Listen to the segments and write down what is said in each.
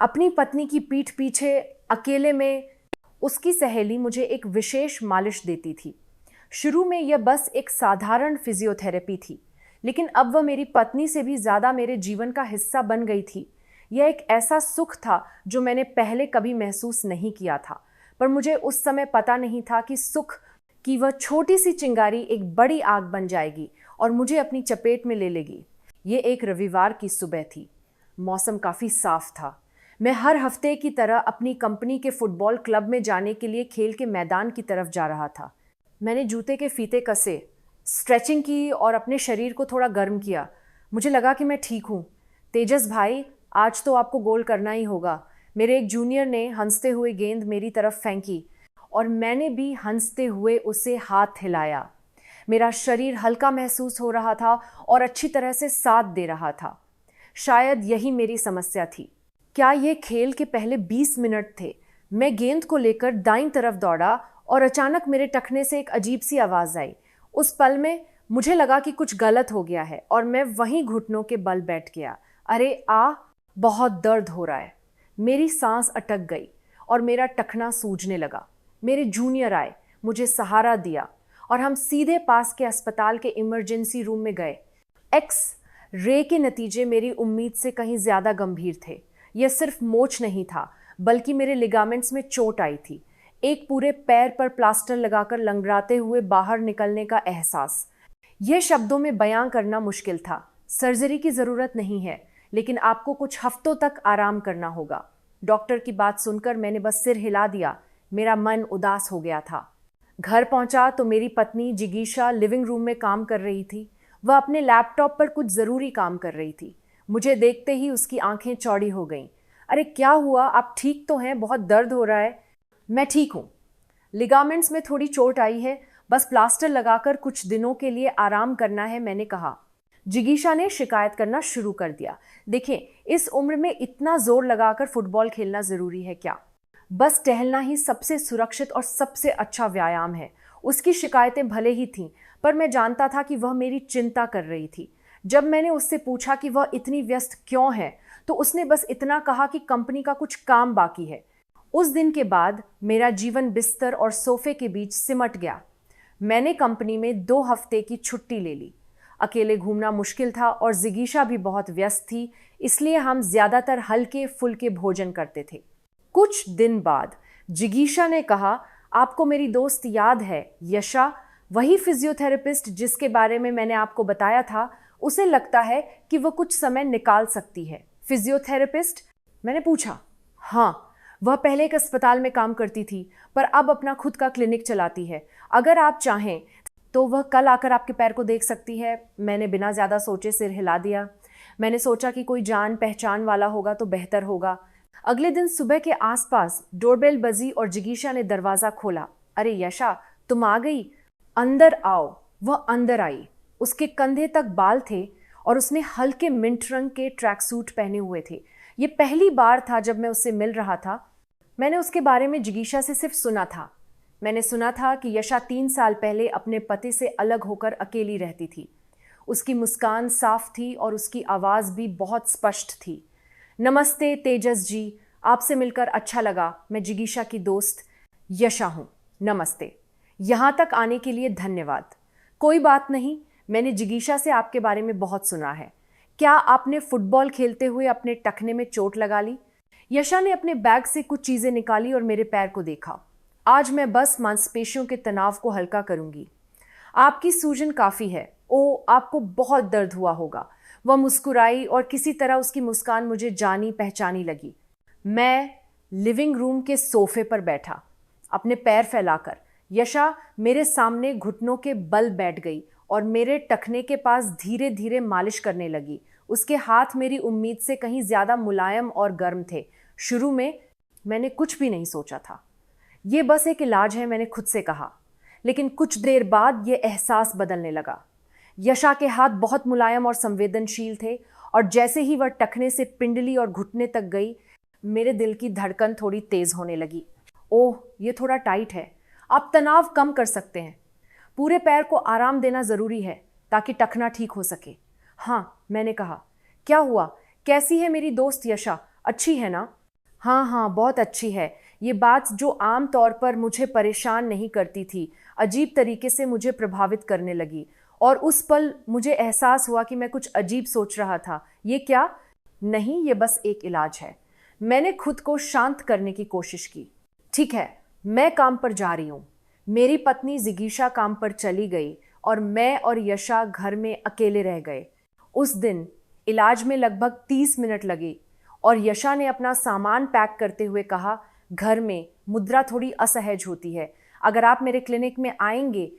अपनी पत्नी की पीठ पीछे अकेले में उसकी सहेली मुझे एक विशेष मालिश देती थी। शुरू में यह बस एक साधारण फिजियोथेरेपी थी, लेकिन अब वह मेरी पत्नी से भी ज़्यादा मेरे जीवन का हिस्सा बन गई थी। यह एक ऐसा सुख था जो मैंने पहले कभी महसूस नहीं किया था, पर मुझे उस समय पता नहीं था कि सुख की वह छोटी सी चिंगारी एक बड़ी आग बन जाएगी और मुझे अपनी चपेट में ले लेगी। ये एक रविवार की सुबह थी। मौसम काफ़ी साफ था। मैं हर हफ्ते की तरह अपनी कंपनी के फुटबॉल क्लब में जाने के लिए खेल के मैदान की तरफ जा रहा था। मैंने जूते के फीते कसे, स्ट्रेचिंग की और अपने शरीर को थोड़ा गर्म किया। मुझे लगा कि मैं ठीक हूँ। तेजस भाई, आज तो आपको गोल करना ही होगा। मेरे एक जूनियर ने हंसते हुए गेंद मेरी तरफ फेंकी और मैंने भी हंसते हुए उसे हाथ हिलाया। मेरा शरीर हल्का महसूस हो रहा था और अच्छी तरह से साथ दे रहा था। शायद यही मेरी समस्या थी। क्या ये खेल के पहले 20 मिनट थे। मैं गेंद को लेकर दाईं तरफ दौड़ा और अचानक मेरे टखने से एक अजीब सी आवाज़ आई। उस पल में मुझे लगा कि कुछ गलत हो गया है और मैं वहीं घुटनों के बल बैठ गया। अरे बहुत दर्द हो रहा है। मेरी सांस अटक गई और मेरा टखना सूजने लगा। मेरे जूनियर आए, मुझे सहारा दिया और हम सीधे पास के अस्पताल के इमरजेंसी रूम में गए। एक्स रे के नतीजे मेरी उम्मीद से कहीं ज़्यादा गंभीर थे। यह सिर्फ मोच नहीं था, बल्कि मेरे लिगामेंट्स में चोट आई थी। एक पूरे पैर पर प्लास्टर लगाकर लंगड़ाते हुए बाहर निकलने का एहसास। यह शब्दों में बयां करना मुश्किल था। सर्जरी की ज़रूरत नहीं है, लेकिन आपको कुछ हफ्तों तक आराम करना होगा। डॉक्टर की बात सुनकर मैंने बस सिर हिला दिया। मेरा मन उदास हो गया था। घर पहुंचा तो मेरी पत्नी जिगीशा लिविंग रूम में काम कर रही थी। वह अपने लैपटॉप पर कुछ ज़रूरी काम कर रही थी। मुझे देखते ही उसकी आंखें चौड़ी हो गईं। अरे क्या हुआ, आप ठीक तो हैं? बहुत दर्द हो रहा है। मैं ठीक हूँ। लिगामेंट्स में थोड़ी चोट आई है, बस प्लास्टर लगाकर कुछ दिनों के लिए आराम करना है, मैंने कहा। जिगीशा ने शिकायत करना शुरू कर दिया। देखें, इस उम्र में इतना जोर लगाकर फुटबॉल खेलना ज़रूरी है क्या? बस टहलना ही सबसे सुरक्षित और सबसे अच्छा व्यायाम है। उसकी शिकायतें भले ही थीं, पर मैं जानता था कि वह मेरी चिंता कर रही थी। जब मैंने उससे पूछा कि वह इतनी व्यस्त क्यों है, तो उसने बस इतना कहा कि कंपनी का कुछ काम बाकी है। उस दिन के बाद मेरा जीवन बिस्तर और सोफे के बीच सिमट गया। मैंने कंपनी में 2 हफ्ते की छुट्टी ले ली। अकेले घूमना मुश्किल था और जिगीशा भी बहुत व्यस्त थी, इसलिए हम ज़्यादातर हल्के फुल्के भोजन करते थे। कुछ दिन बाद जिगीशा ने कहा, आपको मेरी दोस्त याद है, यशा, वही फिजियोथेरेपिस्ट जिसके बारे में मैंने आपको बताया था। उसे लगता है कि वह कुछ समय निकाल सकती है। फिजियोथेरेपिस्ट? मैंने पूछा। हाँ, वह पहले एक अस्पताल में काम करती थी, पर अब अपना खुद का क्लिनिक चलाती है। अगर आप चाहें तो वह कल आकर आपके पैर को देख सकती है। मैंने बिना ज़्यादा सोचे सिर हिला दिया। मैंने सोचा कि कोई जान पहचान वाला होगा तो बेहतर होगा। अगले दिन सुबह के आसपास डोरबेल बजी और जिगीशा ने दरवाज़ा खोला। अरे यशा, तुम आ गई? अंदर आओ। वह अंदर आई। उसके कंधे तक बाल थे और उसने हल्के मिंट रंग के ट्रैक सूट पहने हुए थे। ये पहली बार था जब मैं उससे मिल रहा था। मैंने उसके बारे में जिगीशा से सिर्फ सुना था। मैंने सुना था कि यशा 3 साल पहले अपने पति से अलग होकर अकेली रहती थी। उसकी मुस्कान साफ थी और उसकी आवाज़ भी बहुत स्पष्ट थी। नमस्ते तेजस जी, आपसे मिलकर अच्छा लगा। मैं जिगीशा की दोस्त यशा हूँ। नमस्ते। यहाँ तक आने के लिए धन्यवाद। कोई बात नहीं, मैंने जिगीशा से आपके बारे में बहुत सुना है। क्या आपने फुटबॉल खेलते हुए अपने टखने में चोट लगा ली? यशा ने अपने बैग से कुछ चीज़ें निकाली और मेरे पैर को देखा। आज मैं बस मांसपेशियों के तनाव को हल्का करूंगी। आपकी सूजन काफ़ी है। ओ, आपको बहुत दर्द हुआ होगा। वह मुस्कुराई और किसी तरह उसकी मुस्कान मुझे जानी पहचानी लगी। मैं लिविंग रूम के सोफे पर बैठा, अपने पैर फैलाकर। यशा मेरे सामने घुटनों के बल बैठ गई और मेरे टखने के पास धीरे धीरे मालिश करने लगी। उसके हाथ मेरी उम्मीद से कहीं ज़्यादा मुलायम और गर्म थे। शुरू में मैंने कुछ भी नहीं सोचा था। ये बस एक इलाज है, मैंने खुद से कहा। लेकिन कुछ देर बाद ये एहसास बदलने लगा। यशा के हाथ बहुत मुलायम और संवेदनशील थे और जैसे ही वह टखने से पिंडली और घुटने तक गई, मेरे दिल की धड़कन थोड़ी तेज़ होने लगी। ओह, ये थोड़ा टाइट है। आप तनाव कम कर सकते हैं। पूरे पैर को आराम देना ज़रूरी है ताकि टखना ठीक हो सके। हाँ, मैंने कहा। क्या हुआ? कैसी है मेरी दोस्त यशा? अच्छी है ना? हाँ हाँ, बहुत अच्छी है। ये बात जो आम तौर पर मुझे परेशान नहीं करती थी, अजीब तरीके से मुझे प्रभावित करने लगी। और उस पल मुझे एहसास हुआ कि मैं कुछ अजीब सोच रहा था। ये क्या? नहीं, ये बस एक इलाज है। मैंने खुद को शांत करने की कोशिश की। ठीक है, मैं काम पर जा रही हूँ। मेरी पत्नी जिगीशा काम पर चली गई और मैं और यशा घर में अकेले रह गए। उस दिन इलाज में लगभग 30 मिनट लगे और यशा ने अपना सामान पैक करते हुए कहा, घर में मुद्रा थोड़ी असहज होती है। अगर आप मेरे क्लिनिक में आएंगे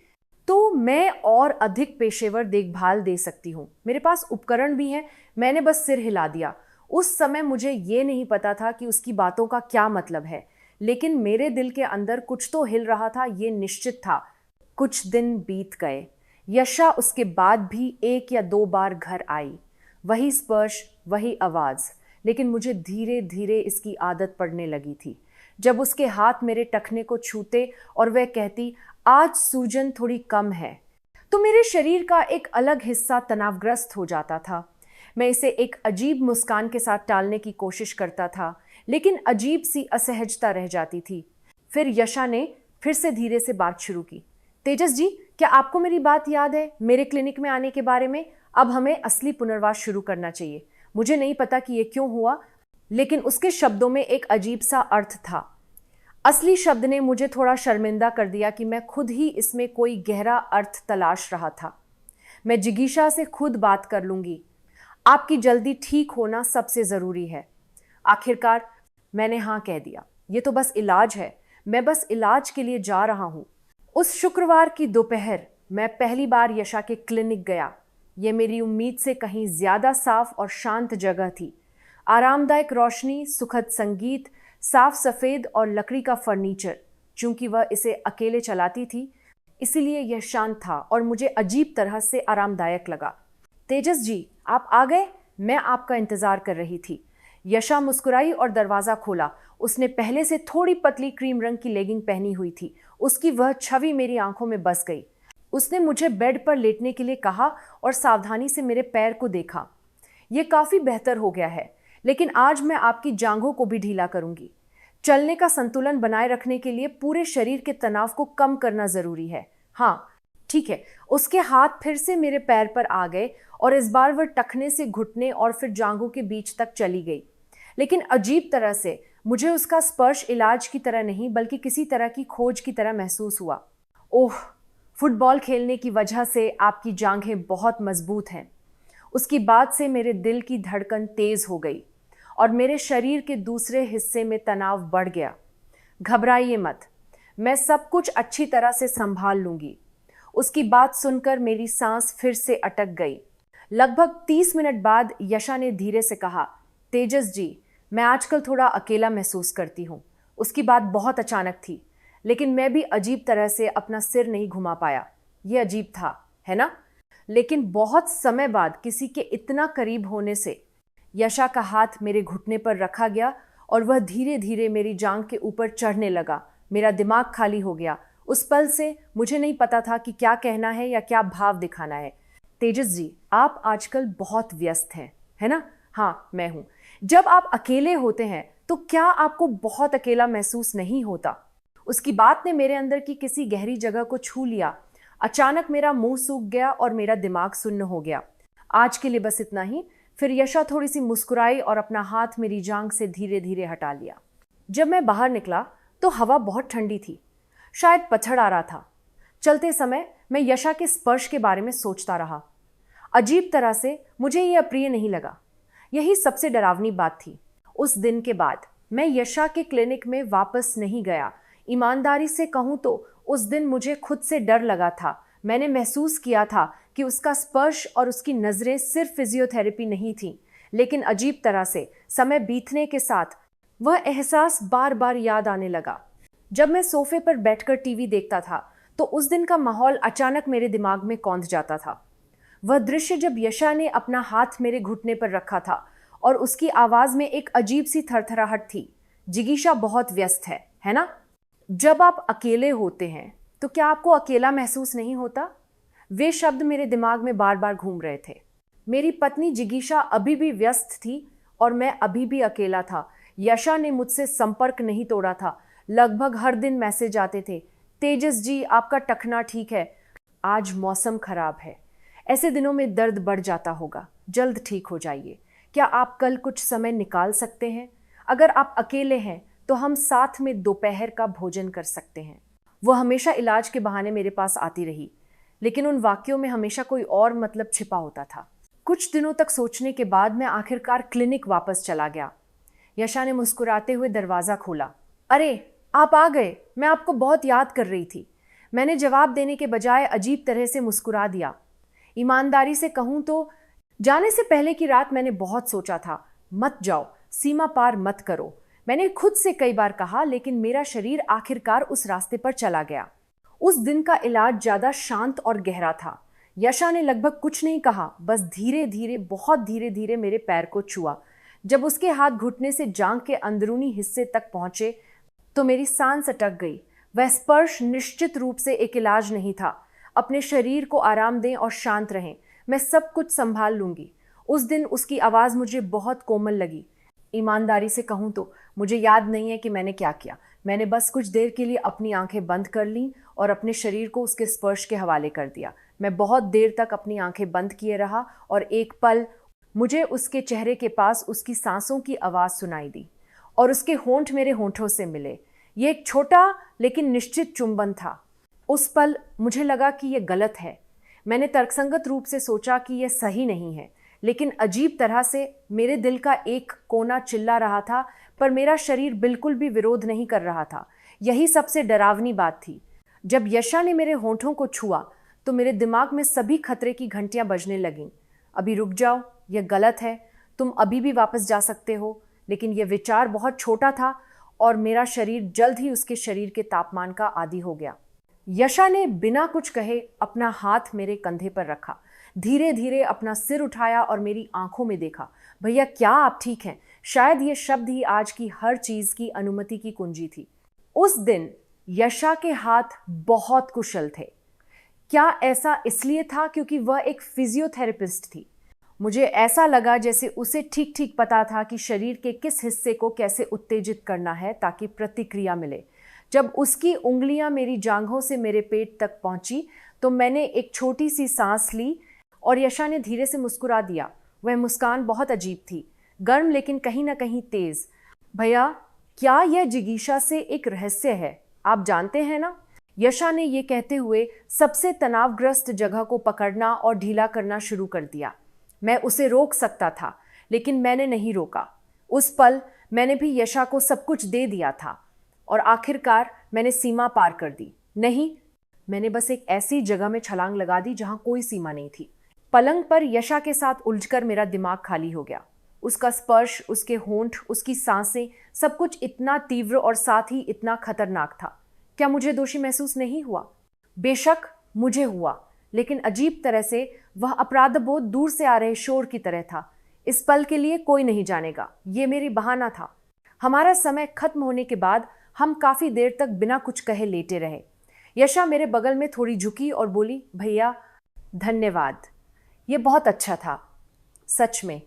तो मैं और अधिक पेशेवर देखभाल दे सकती हूँ। मेरे पास उपकरण भी हैं। मैंने बस सिर हिला दिया। उस समय मुझे ये नहीं पता था कि उसकी बातों का क्या मतलब है, लेकिन मेरे दिल के अंदर कुछ तो हिल रहा था, ये निश्चित था। कुछ दिन बीत गए। यशा उसके बाद भी 1 या 2 बार घर आई। वही स्पर्श, वही आवाज, लेकिन मुझे धीरे धीरे इसकी आदत पड़ने लगी थी। जब उसके हाथ मेरे टखने को छूते और वह कहती, आज सूजन थोड़ी कम है, तो मेरे शरीर का एक अलग हिस्सा तनावग्रस्त हो जाता था। मैं इसे एक अजीब मुस्कान के साथ टालने की कोशिश करता था, लेकिन अजीब सी असहजता रह जाती थी। फिर यशा ने फिर से धीरे से बात शुरू की। तेजस जी, क्या आपको मेरी बात याद है मेरे क्लिनिक में आने के बारे में? अब हमें असली पुनर्वास शुरू करना चाहिए। मुझे नहीं पता कि ये क्यों हुआ, लेकिन उसके शब्दों में एक अजीब सा अर्थ था। असली शब्द ने मुझे थोड़ा शर्मिंदा कर दिया कि मैं खुद ही इसमें कोई गहरा अर्थ तलाश रहा था। मैं जिगीशा से खुद बात कर लूंगी। आपकी जल्दी ठीक होना सबसे ज़रूरी है। आखिरकार मैंने हाँ कह दिया। ये तो बस इलाज है। मैं बस इलाज के लिए जा रहा हूँ। उस शुक्रवार की दोपहर मैं पहली बार यशा के क्लिनिक गया। ये मेरी उम्मीद से कहीं ज़्यादा साफ और शांत जगह थी। आरामदायक रोशनी, सुखद संगीत, साफ सफ़ेद और लकड़ी का फर्नीचर। चूंकि वह इसे अकेले चलाती थी, इसीलिए यह शांत था और मुझे अजीब तरह से आरामदायक लगा। तेजस जी, आप आ गए? मैं आपका इंतज़ार कर रही थी। यशा मुस्कुराई और दरवाज़ा खोला। उसने पहले से थोड़ी पतली क्रीम रंग की लेगिंग पहनी हुई थी। उसकी वह छवि मेरी आंखों में बस गई। उसने मुझे बेड पर लेटने के लिए कहा और सावधानी से मेरे पैर को देखा। ये काफ़ी बेहतर हो गया है, लेकिन आज मैं आपकी जांघों को भी ढीला करूंगी। चलने का संतुलन बनाए रखने के लिए पूरे शरीर के तनाव को कम करना ज़रूरी है। हाँ, ठीक है। उसके हाथ फिर से मेरे पैर पर आ गए और इस बार वह टखने से घुटने और फिर जांघों के बीच तक चली गई। लेकिन अजीब तरह से मुझे उसका स्पर्श इलाज की तरह नहीं, बल्कि किसी तरह की खोज की तरह महसूस हुआ। ओह, फुटबॉल खेलने की वजह से आपकी जांघें बहुत मजबूत हैं। उसकी बात से मेरे दिल की धड़कन तेज हो गई और मेरे शरीर के दूसरे हिस्से में तनाव बढ़ गया। घबराइए मत, मैं सब कुछ अच्छी तरह से संभाल लूंगी। उसकी बात सुनकर मेरी सांस फिर से अटक गई। लगभग 30 मिनट बाद यशा ने धीरे से कहा, तेजस जी, मैं आजकल थोड़ा अकेला महसूस करती हूँ। उसकी बात बहुत अचानक थी, लेकिन मैं भी अजीब तरह से अपना सिर नहीं घुमा पाया। ये अजीब था, है ना? लेकिन बहुत समय बाद किसी के इतना करीब होने से यशा का हाथ मेरे घुटने पर रखा गया और वह धीरे धीरे मेरी जांघ के ऊपर चढ़ने लगा। मेरा दिमाग खाली हो गया। उस पल से मुझे नहीं पता था कि क्या कहना है या क्या भाव दिखाना है। तेजस जी, आप आजकल बहुत व्यस्त हैं, है ना? हाँ, मैं हूँ। जब आप अकेले होते हैं तो क्या आपको बहुत अकेला महसूस नहीं होता? उसकी बात ने मेरे अंदर की किसी गहरी जगह को छू लिया। अचानक मेरा मुंह सूख गया और मेरा दिमाग सुन्न हो गया। आज के लिए बस इतना ही। फिर यशा थोड़ी सी मुस्कुराई और अपना हाथ मेरी जांघ से धीरे धीरे हटा लिया। जब मैं बाहर निकला तो हवा बहुत ठंडी थी, शायद पतझड़ आ रहा था। चलते समय मैं यशा के स्पर्श के बारे में सोचता रहा। अजीब तरह से मुझे ये अप्रिय नहीं लगा। यही सबसे डरावनी बात थी। उस दिन के बाद मैं यशा के क्लिनिक में वापस नहीं गया। ईमानदारी से कहूँ तो उस दिन मुझे खुद से डर लगा था। मैंने महसूस किया था कि उसका स्पर्श और उसकी नज़रें सिर्फ फिजियोथेरेपी नहीं थीं, लेकिन अजीब तरह से समय बीतने के साथ वह एहसास बार बार याद आने लगा। जब मैं सोफे पर बैठकर टीवी देखता था तो उस दिन का माहौल अचानक मेरे दिमाग में कौंध जाता था। वह दृश्य जब यशा ने अपना हाथ मेरे घुटने पर रखा था और उसकी आवाज़ में एक अजीब सी थरथराहट थी। जिगीशा बहुत व्यस्त है ना? जब आप अकेले होते हैं तो क्या आपको अकेला महसूस नहीं होता? वे शब्द मेरे दिमाग में बार बार घूम रहे थे। मेरी पत्नी जिगीशा अभी भी व्यस्त थी और मैं अभी भी अकेला था, यशा ने मुझसे संपर्क नहीं तोड़ा था। लगभग हर दिन मैसेज आते थे, तेजस जी आपका टखना ठीक है, आज मौसम खराब है। ऐसे दिनों में दर्द बढ़ जाता होगा, जल्द ठीक हो जाइए। क्या आप कल कुछ समय निकाल सकते हैं? अगर आप अकेले हैं तो हम साथ में दोपहर का भोजन कर सकते हैं। वो हमेशा इलाज के बहाने मेरे पास आती रही, लेकिन उन वाक्यों में हमेशा कोई और मतलब छिपा होता था। कुछ दिनों तक सोचने के बाद मैं आखिरकार क्लिनिक वापस चला गया। यशा ने मुस्कुराते हुए दरवाज़ा खोला। अरे आप आ गए, मैं आपको बहुत याद कर रही थी। मैंने जवाब देने के बजाय अजीब तरह से मुस्कुरा दिया। ईमानदारी से कहूँ तो जाने से पहले की रात मैंने बहुत सोचा था, मत जाओ, सीमा पार मत करो। मैंने खुद से कई बार कहा, लेकिन मेरा शरीर आखिरकार उस रास्ते पर चला गया। उस दिन का इलाज ज़्यादा शांत और गहरा था। यशा ने लगभग कुछ नहीं कहा, बस धीरे धीरे, बहुत धीरे धीरे मेरे पैर को छुआ। जब उसके हाथ घुटने से जांघ के अंदरूनी हिस्से तक पहुंचे तो मेरी सांस अटक गई। वह स्पर्श निश्चित रूप से एक इलाज नहीं था। अपने शरीर को आराम दें और शांत रहें, मैं सब कुछ संभाल लूंगी। उस दिन उसकी आवाज़ मुझे बहुत कोमल लगी। ईमानदारी से कहूँ तो मुझे याद नहीं है कि मैंने क्या किया। मैंने बस कुछ देर के लिए अपनी आंखें बंद कर लीं और अपने शरीर को उसके स्पर्श के हवाले कर दिया। मैं बहुत देर तक अपनी आंखें बंद किए रहा और एक पल मुझे उसके चेहरे के पास उसकी सांसों की आवाज़ सुनाई दी और उसके होंठ मेरे होंठों से मिले। ये एक छोटा लेकिन निश्चित चुंबन था। उस पल मुझे लगा कि यह गलत है। मैंने तर्कसंगत रूप से सोचा कि यह सही नहीं है, लेकिन अजीब तरह से मेरे दिल का एक कोना चिल्ला रहा था, पर मेरा शरीर बिल्कुल भी विरोध नहीं कर रहा था। यही सबसे डरावनी बात थी। जब यशा ने मेरे होंठों को छुआ तो मेरे दिमाग में सभी खतरे की घंटियां बजने लगीं। अभी रुक जाओ, यह गलत है, तुम अभी भी वापस जा सकते हो। लेकिन यह विचार बहुत छोटा था और मेरा शरीर जल्द ही उसके शरीर के तापमान का आदी हो गया। यशा ने बिना कुछ कहे अपना हाथ मेरे कंधे पर रखा, धीरे धीरे अपना सिर उठाया और मेरी आंखों में देखा। भैया क्या आप ठीक हैं? शायद ये शब्द ही आज की हर चीज की अनुमति की कुंजी थी। उस दिन यशा के हाथ बहुत कुशल थे। क्या ऐसा इसलिए था क्योंकि वह एक फिजियोथेरेपिस्ट थी? मुझे ऐसा लगा जैसे उसे ठीक ठीक पता था कि शरीर के किस हिस्से को कैसे उत्तेजित करना है ताकि प्रतिक्रिया मिले। जब उसकी उंगलियां मेरी जांघों से मेरे पेट तक पहुंची तो मैंने एक छोटी सी सांस ली और यशा ने धीरे से मुस्कुरा दिया। वह मुस्कान बहुत अजीब थी, गर्म लेकिन कहीं ना कहीं तेज। भैया क्या यह जिगीशा से एक रहस्य है, आप जानते हैं ना? यशा ने यह कहते हुए सबसे तनावग्रस्त जगह को पकड़ना और ढीला करना शुरू कर दिया। मैं उसे रोक सकता था, लेकिन मैंने नहीं रोका। उस पल मैंने भी यशा को सब कुछ दे दिया था और आखिरकार मैंने सीमा पार कर दी। नहीं, मैंने बस एक ऐसी जगह में छलांग लगा दी जहां कोई सीमा नहीं थी। पलंग पर यशा के साथ उलझकर मेरा दिमाग खाली हो गया। उसका स्पर्श, उसके होंठ, उसकी सांसें, सब कुछ इतना तीव्र और साथ ही इतना खतरनाक था। क्या मुझे दोषी महसूस नहीं हुआ? बेशक मुझे हुआ, लेकिन अजीब तरह से वह अपराधबोध दूर से आ रहे शोर की तरह था। इस पल के लिए कोई नहीं जानेगा, ये मेरी बहाना था। हमारा समय खत्म होने के बाद हम काफी देर तक बिना कुछ कहे लेटे रहे। यशा मेरे बगल में थोड़ी झुकी और बोली, भैया धन्यवाद, ये बहुत अच्छा था। सच में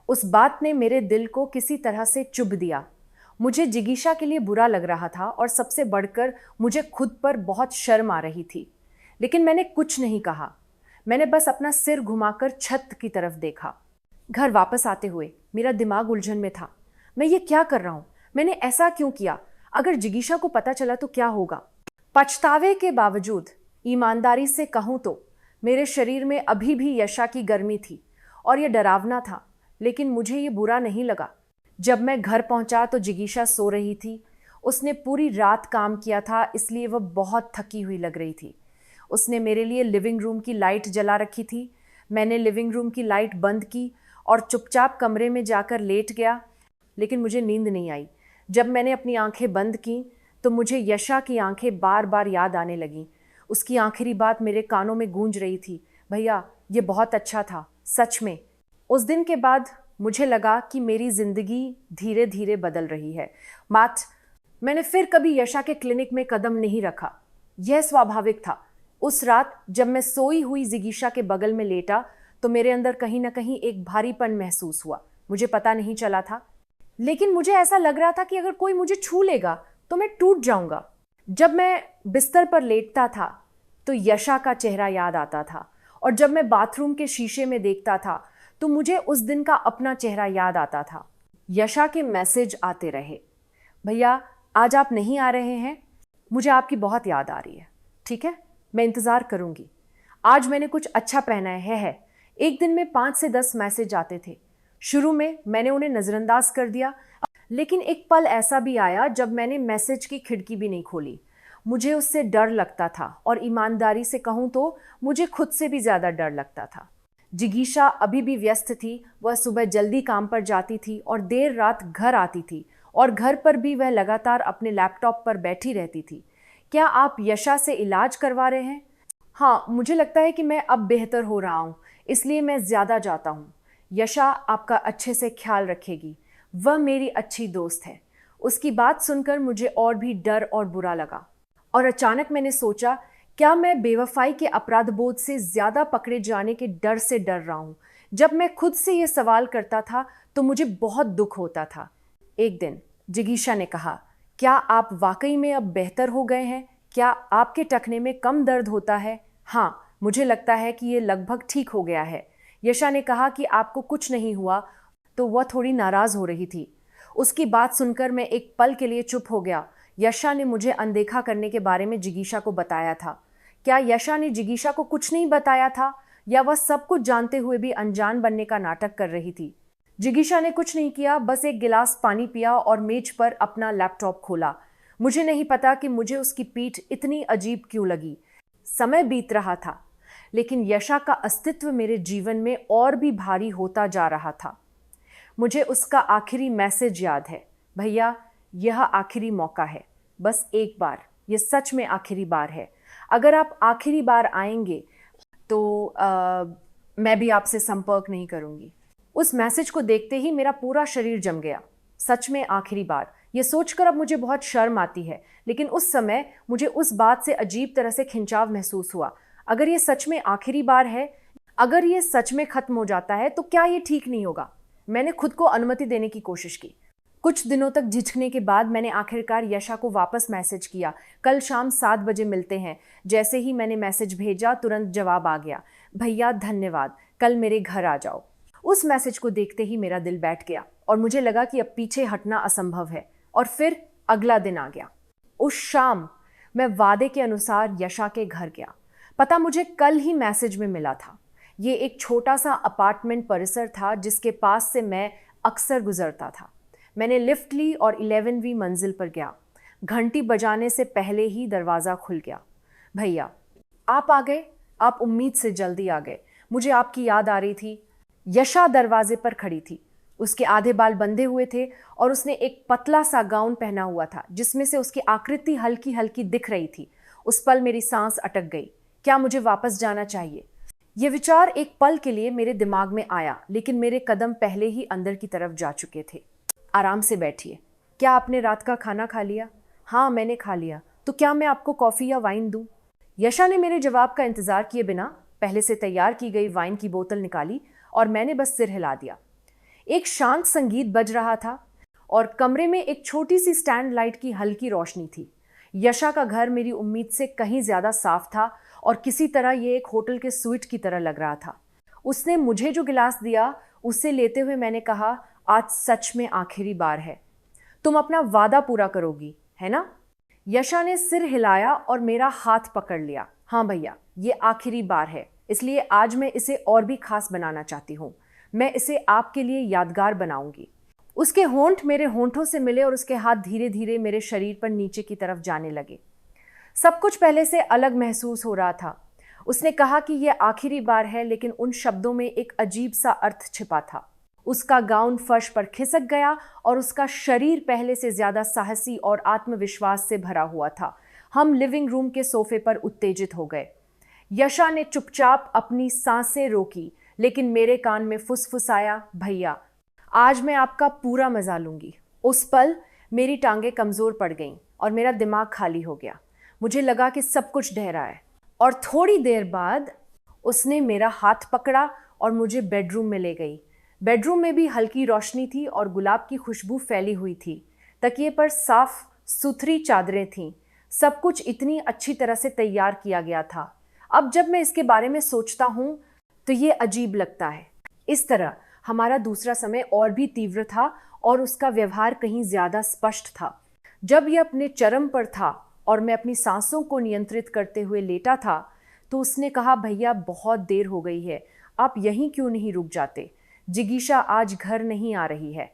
उस बात ने मेरे दिल को किसी तरह से चुभ दिया। मुझे जिगीशा के लिए बुरा लग रहा था और सबसे बढ़कर मुझे खुद पर बहुत शर्म आ रही थी, लेकिन मैंने कुछ नहीं कहा। मैंने बस अपना सिर घुमाकर छत की तरफ देखा। घर वापस आते हुए मेरा दिमाग उलझन में था। मैं ये क्या कर रहा हूँ? मैंने ऐसा क्यों किया? अगर जिगीशा को पता चला तो क्या होगा? पछतावे के बावजूद ईमानदारी से कहूँ तो मेरे शरीर में अभी भी यशा की गर्मी थी और यह डरावना था, लेकिन मुझे ये बुरा नहीं लगा। जब मैं घर पहुंचा तो जिगीशा सो रही थी। उसने पूरी रात काम किया था, इसलिए वह बहुत थकी हुई लग रही थी। उसने मेरे लिए लिविंग रूम की लाइट जला रखी थी। मैंने लिविंग रूम की लाइट बंद की और चुपचाप कमरे में जाकर लेट गया, लेकिन मुझे नींद नहीं आई। जब मैंने अपनी आंखें बंद की तो मुझे यशा की आंखें बार बार याद आने लगीं। उसकी आखिरी बात मेरे कानों में गूंज रही थी, भैया ये बहुत अच्छा था, सच में। उस दिन के बाद मुझे लगा कि मेरी जिंदगी धीरे धीरे बदल रही है। मैंने फिर कभी यशा के क्लिनिक में कदम नहीं रखा। यह स्वाभाविक था। उस रात जब मैं सोई हुई जिगीशा के बगल में लेटा तो मेरे अंदर कहीं ना कहीं एक भारीपन महसूस हुआ। मुझे पता नहीं चला था लेकिन मुझे ऐसा लग रहा था कि अगर कोई मुझे छू लेगा तो मैं टूट जाऊंगा। जब मैं बिस्तर पर लेटता था तो यशा का चेहरा याद आता था, और जब मैं बाथरूम के शीशे में देखता था तो मुझे उस दिन का अपना चेहरा याद आता था। यशा के मैसेज आते रहे, भैया आज आप नहीं आ रहे हैं, मुझे आपकी बहुत याद आ रही है। ठीक है, मैं इंतज़ार करूंगी। आज मैंने कुछ अच्छा पहना है। एक दिन में 5 से 10 मैसेज आते थे। शुरू में मैंने उन्हें नज़रअंदाज कर दिया, लेकिन एक पल ऐसा भी आया जब मैंने मैसेज की खिड़की भी नहीं खोली। मुझे उससे डर लगता था, और ईमानदारी से कहूँ तो मुझे खुद से भी ज़्यादा डर लगता था। जिगीशा अभी भी व्यस्त थी। वह सुबह जल्दी काम पर जाती थी और देर रात घर आती थी, और घर पर भी वह लगातार अपने लैपटॉप पर बैठी रहती थी। क्या आप यशा से इलाज करवा रहे हैं? हाँ, मुझे लगता है कि मैं अब बेहतर हो रहा हूँ, इसलिए मैं ज़्यादा जाता हूँ। यशा आपका अच्छे से ख्याल रखेगी, वह मेरी अच्छी दोस्त है। उसकी बात सुनकर मुझे और भी डर और बुरा लगा, और अचानक मैंने सोचा, क्या मैं बेवफाई के अपराध बोध से ज़्यादा पकड़े जाने के डर से डर रहा हूँ? जब मैं खुद से ये सवाल करता था तो मुझे बहुत दुख होता था। एक दिन जिगीशा ने कहा, क्या आप वाकई में अब बेहतर हो गए हैं? क्या आपके टखने में कम दर्द होता है? हाँ, मुझे लगता है कि ये लगभग ठीक हो गया है। यशा ने कहा कि आपको कुछ नहीं हुआ, तो वह थोड़ी नाराज़ हो रही थी। उसकी बात सुनकर मैं एक पल के लिए चुप हो गया। यशा ने मुझे अनदेखा करने के बारे में जिगीशा को बताया था। क्या यशा ने जिगीशा को कुछ नहीं बताया था, या वह सब कुछ जानते हुए भी अनजान बनने का नाटक कर रही थी? जिगीशा ने कुछ नहीं किया, बस एक गिलास पानी पिया और मेज पर अपना लैपटॉप खोला। मुझे नहीं पता कि मुझे उसकी पीठ इतनी अजीब क्यों लगी। समय बीत रहा था, लेकिन यशा का अस्तित्व मेरे जीवन में और भी भारी होता जा रहा था। मुझे उसका आखिरी मैसेज याद है, भैया यह आखिरी मौका है, बस एक बार, ये सच में आखिरी बार है। अगर आप आखिरी बार आएंगे तो मैं भी आपसे संपर्क नहीं करूंगी। उस मैसेज को देखते ही मेरा पूरा शरीर जम गया। सच में आखिरी बार, ये सोचकर अब मुझे बहुत शर्म आती है, लेकिन उस समय मुझे उस बात से अजीब तरह से खिंचाव महसूस हुआ। अगर ये सच में आखिरी बार है, अगर ये सच में खत्म हो जाता है तो क्या ये ठीक नहीं होगा? मैंने खुद को अनुमति देने की कोशिश की। कुछ दिनों तक झिझकने के बाद मैंने आखिरकार यशा को वापस मैसेज किया, कल शाम 7 बजे मिलते हैं। जैसे ही मैंने मैसेज भेजा तुरंत जवाब आ गया, भैया धन्यवाद, कल मेरे घर आ जाओ। उस मैसेज को देखते ही मेरा दिल बैठ गया और मुझे लगा कि अब पीछे हटना असंभव है। और फिर अगला दिन आ गया। उस शाम मैं वादे के अनुसार यशा के घर गया। पता मुझे कल ही मैसेज में मिला था। ये एक छोटा सा अपार्टमेंट परिसर था जिसके पास से मैं अक्सर गुजरता था। मैंने लिफ्ट ली और 11वीं मंजिल पर गया। घंटी बजाने से पहले ही दरवाज़ा खुल गया। भैया आप आ गए, आप उम्मीद से जल्दी आ गए, मुझे आपकी याद आ रही थी। यशा दरवाजे पर खड़ी थी। उसके आधे बाल बंधे हुए थे और उसने एक पतला सा गाउन पहना हुआ था जिसमें से उसकी आकृति हल्की हल्की दिख रही थी। उस पल मेरी सांस अटक गई। क्या मुझे वापस जाना चाहिए? ये विचार एक पल के लिए मेरे दिमाग में आया, लेकिन मेरे कदम पहले ही अंदर की तरफ जा चुके थे। आराम से बैठिए। क्या आपने रात का खाना खा लिया? हाँ मैंने खा लिया। तो क्या मैं आपको कॉफ़ी या वाइन दूँ? यशा ने मेरे जवाब का इंतज़ार किए बिना पहले से तैयार की गई वाइन की बोतल निकाली और मैंने बस सिर हिला दिया। एक शांत संगीत बज रहा था और कमरे में एक छोटी सी स्टैंड लाइट की हल्की रोशनी थी। यशा का घर मेरी उम्मीद से कहीं ज़्यादा साफ था और किसी तरह ये एक होटल के स्वीट की तरह लग रहा था। उसने मुझे जो गिलास दिया उससे लेते हुए मैंने कहा, आज सच में आखिरी बार है। तुम अपना वादा पूरा करोगी, है ना? यशा ने सिर हिलाया और मेरा हाथ पकड़ लिया। हाँ भैया, ये आखिरी बार है, इसलिए आज मैं इसे और भी खास बनाना चाहती हूँ। मैं इसे आपके लिए यादगार बनाऊंगी। उसके होंठ मेरे होंठों से मिले और उसके हाथ धीरे धीरे मेरे शरीर पर नीचे की तरफ जाने लगे। सब कुछ पहले से अलग महसूस हो रहा था। उसने कहा कि यह आखिरी बार है, लेकिन उन शब्दों में एक अजीब सा अर्थ छिपा था। उसका गाउन फर्श पर खिसक गया और उसका शरीर पहले से ज्यादा साहसी और आत्मविश्वास से भरा हुआ था। हम लिविंग रूम के सोफे पर उत्तेजित हो गए। यशा ने चुपचाप अपनी सांसें रोकी, लेकिन मेरे कान में फुसफुसाया, भैया आज मैं आपका पूरा मजा लूंगी। उस पल मेरी टांगें कमजोर पड़ गईं और मेरा दिमाग खाली हो गया। मुझे लगा कि सब कुछ ढह रहा है। और थोड़ी देर बाद उसने मेरा हाथ पकड़ा और मुझे बेडरूम में ले गई। बेडरूम में भी हल्की रोशनी थी और गुलाब की खुशबू फैली हुई थी। तकिए पर साफ सुथरी चादरें थीं। सब कुछ इतनी अच्छी तरह से तैयार किया गया था। अब जब मैं इसके बारे में सोचता हूँ तो ये अजीब लगता है। इस तरह हमारा दूसरा समय और भी तीव्र था और उसका व्यवहार कहीं ज्यादा स्पष्ट था। जब यह अपने चरम पर था और मैं अपनी सांसों को नियंत्रित करते हुए लेटा था तो उसने कहा, भैया बहुत देर हो गई है, आप यहीं क्यों नहीं रुक जाते? जिगीशा आज घर नहीं आ रही है।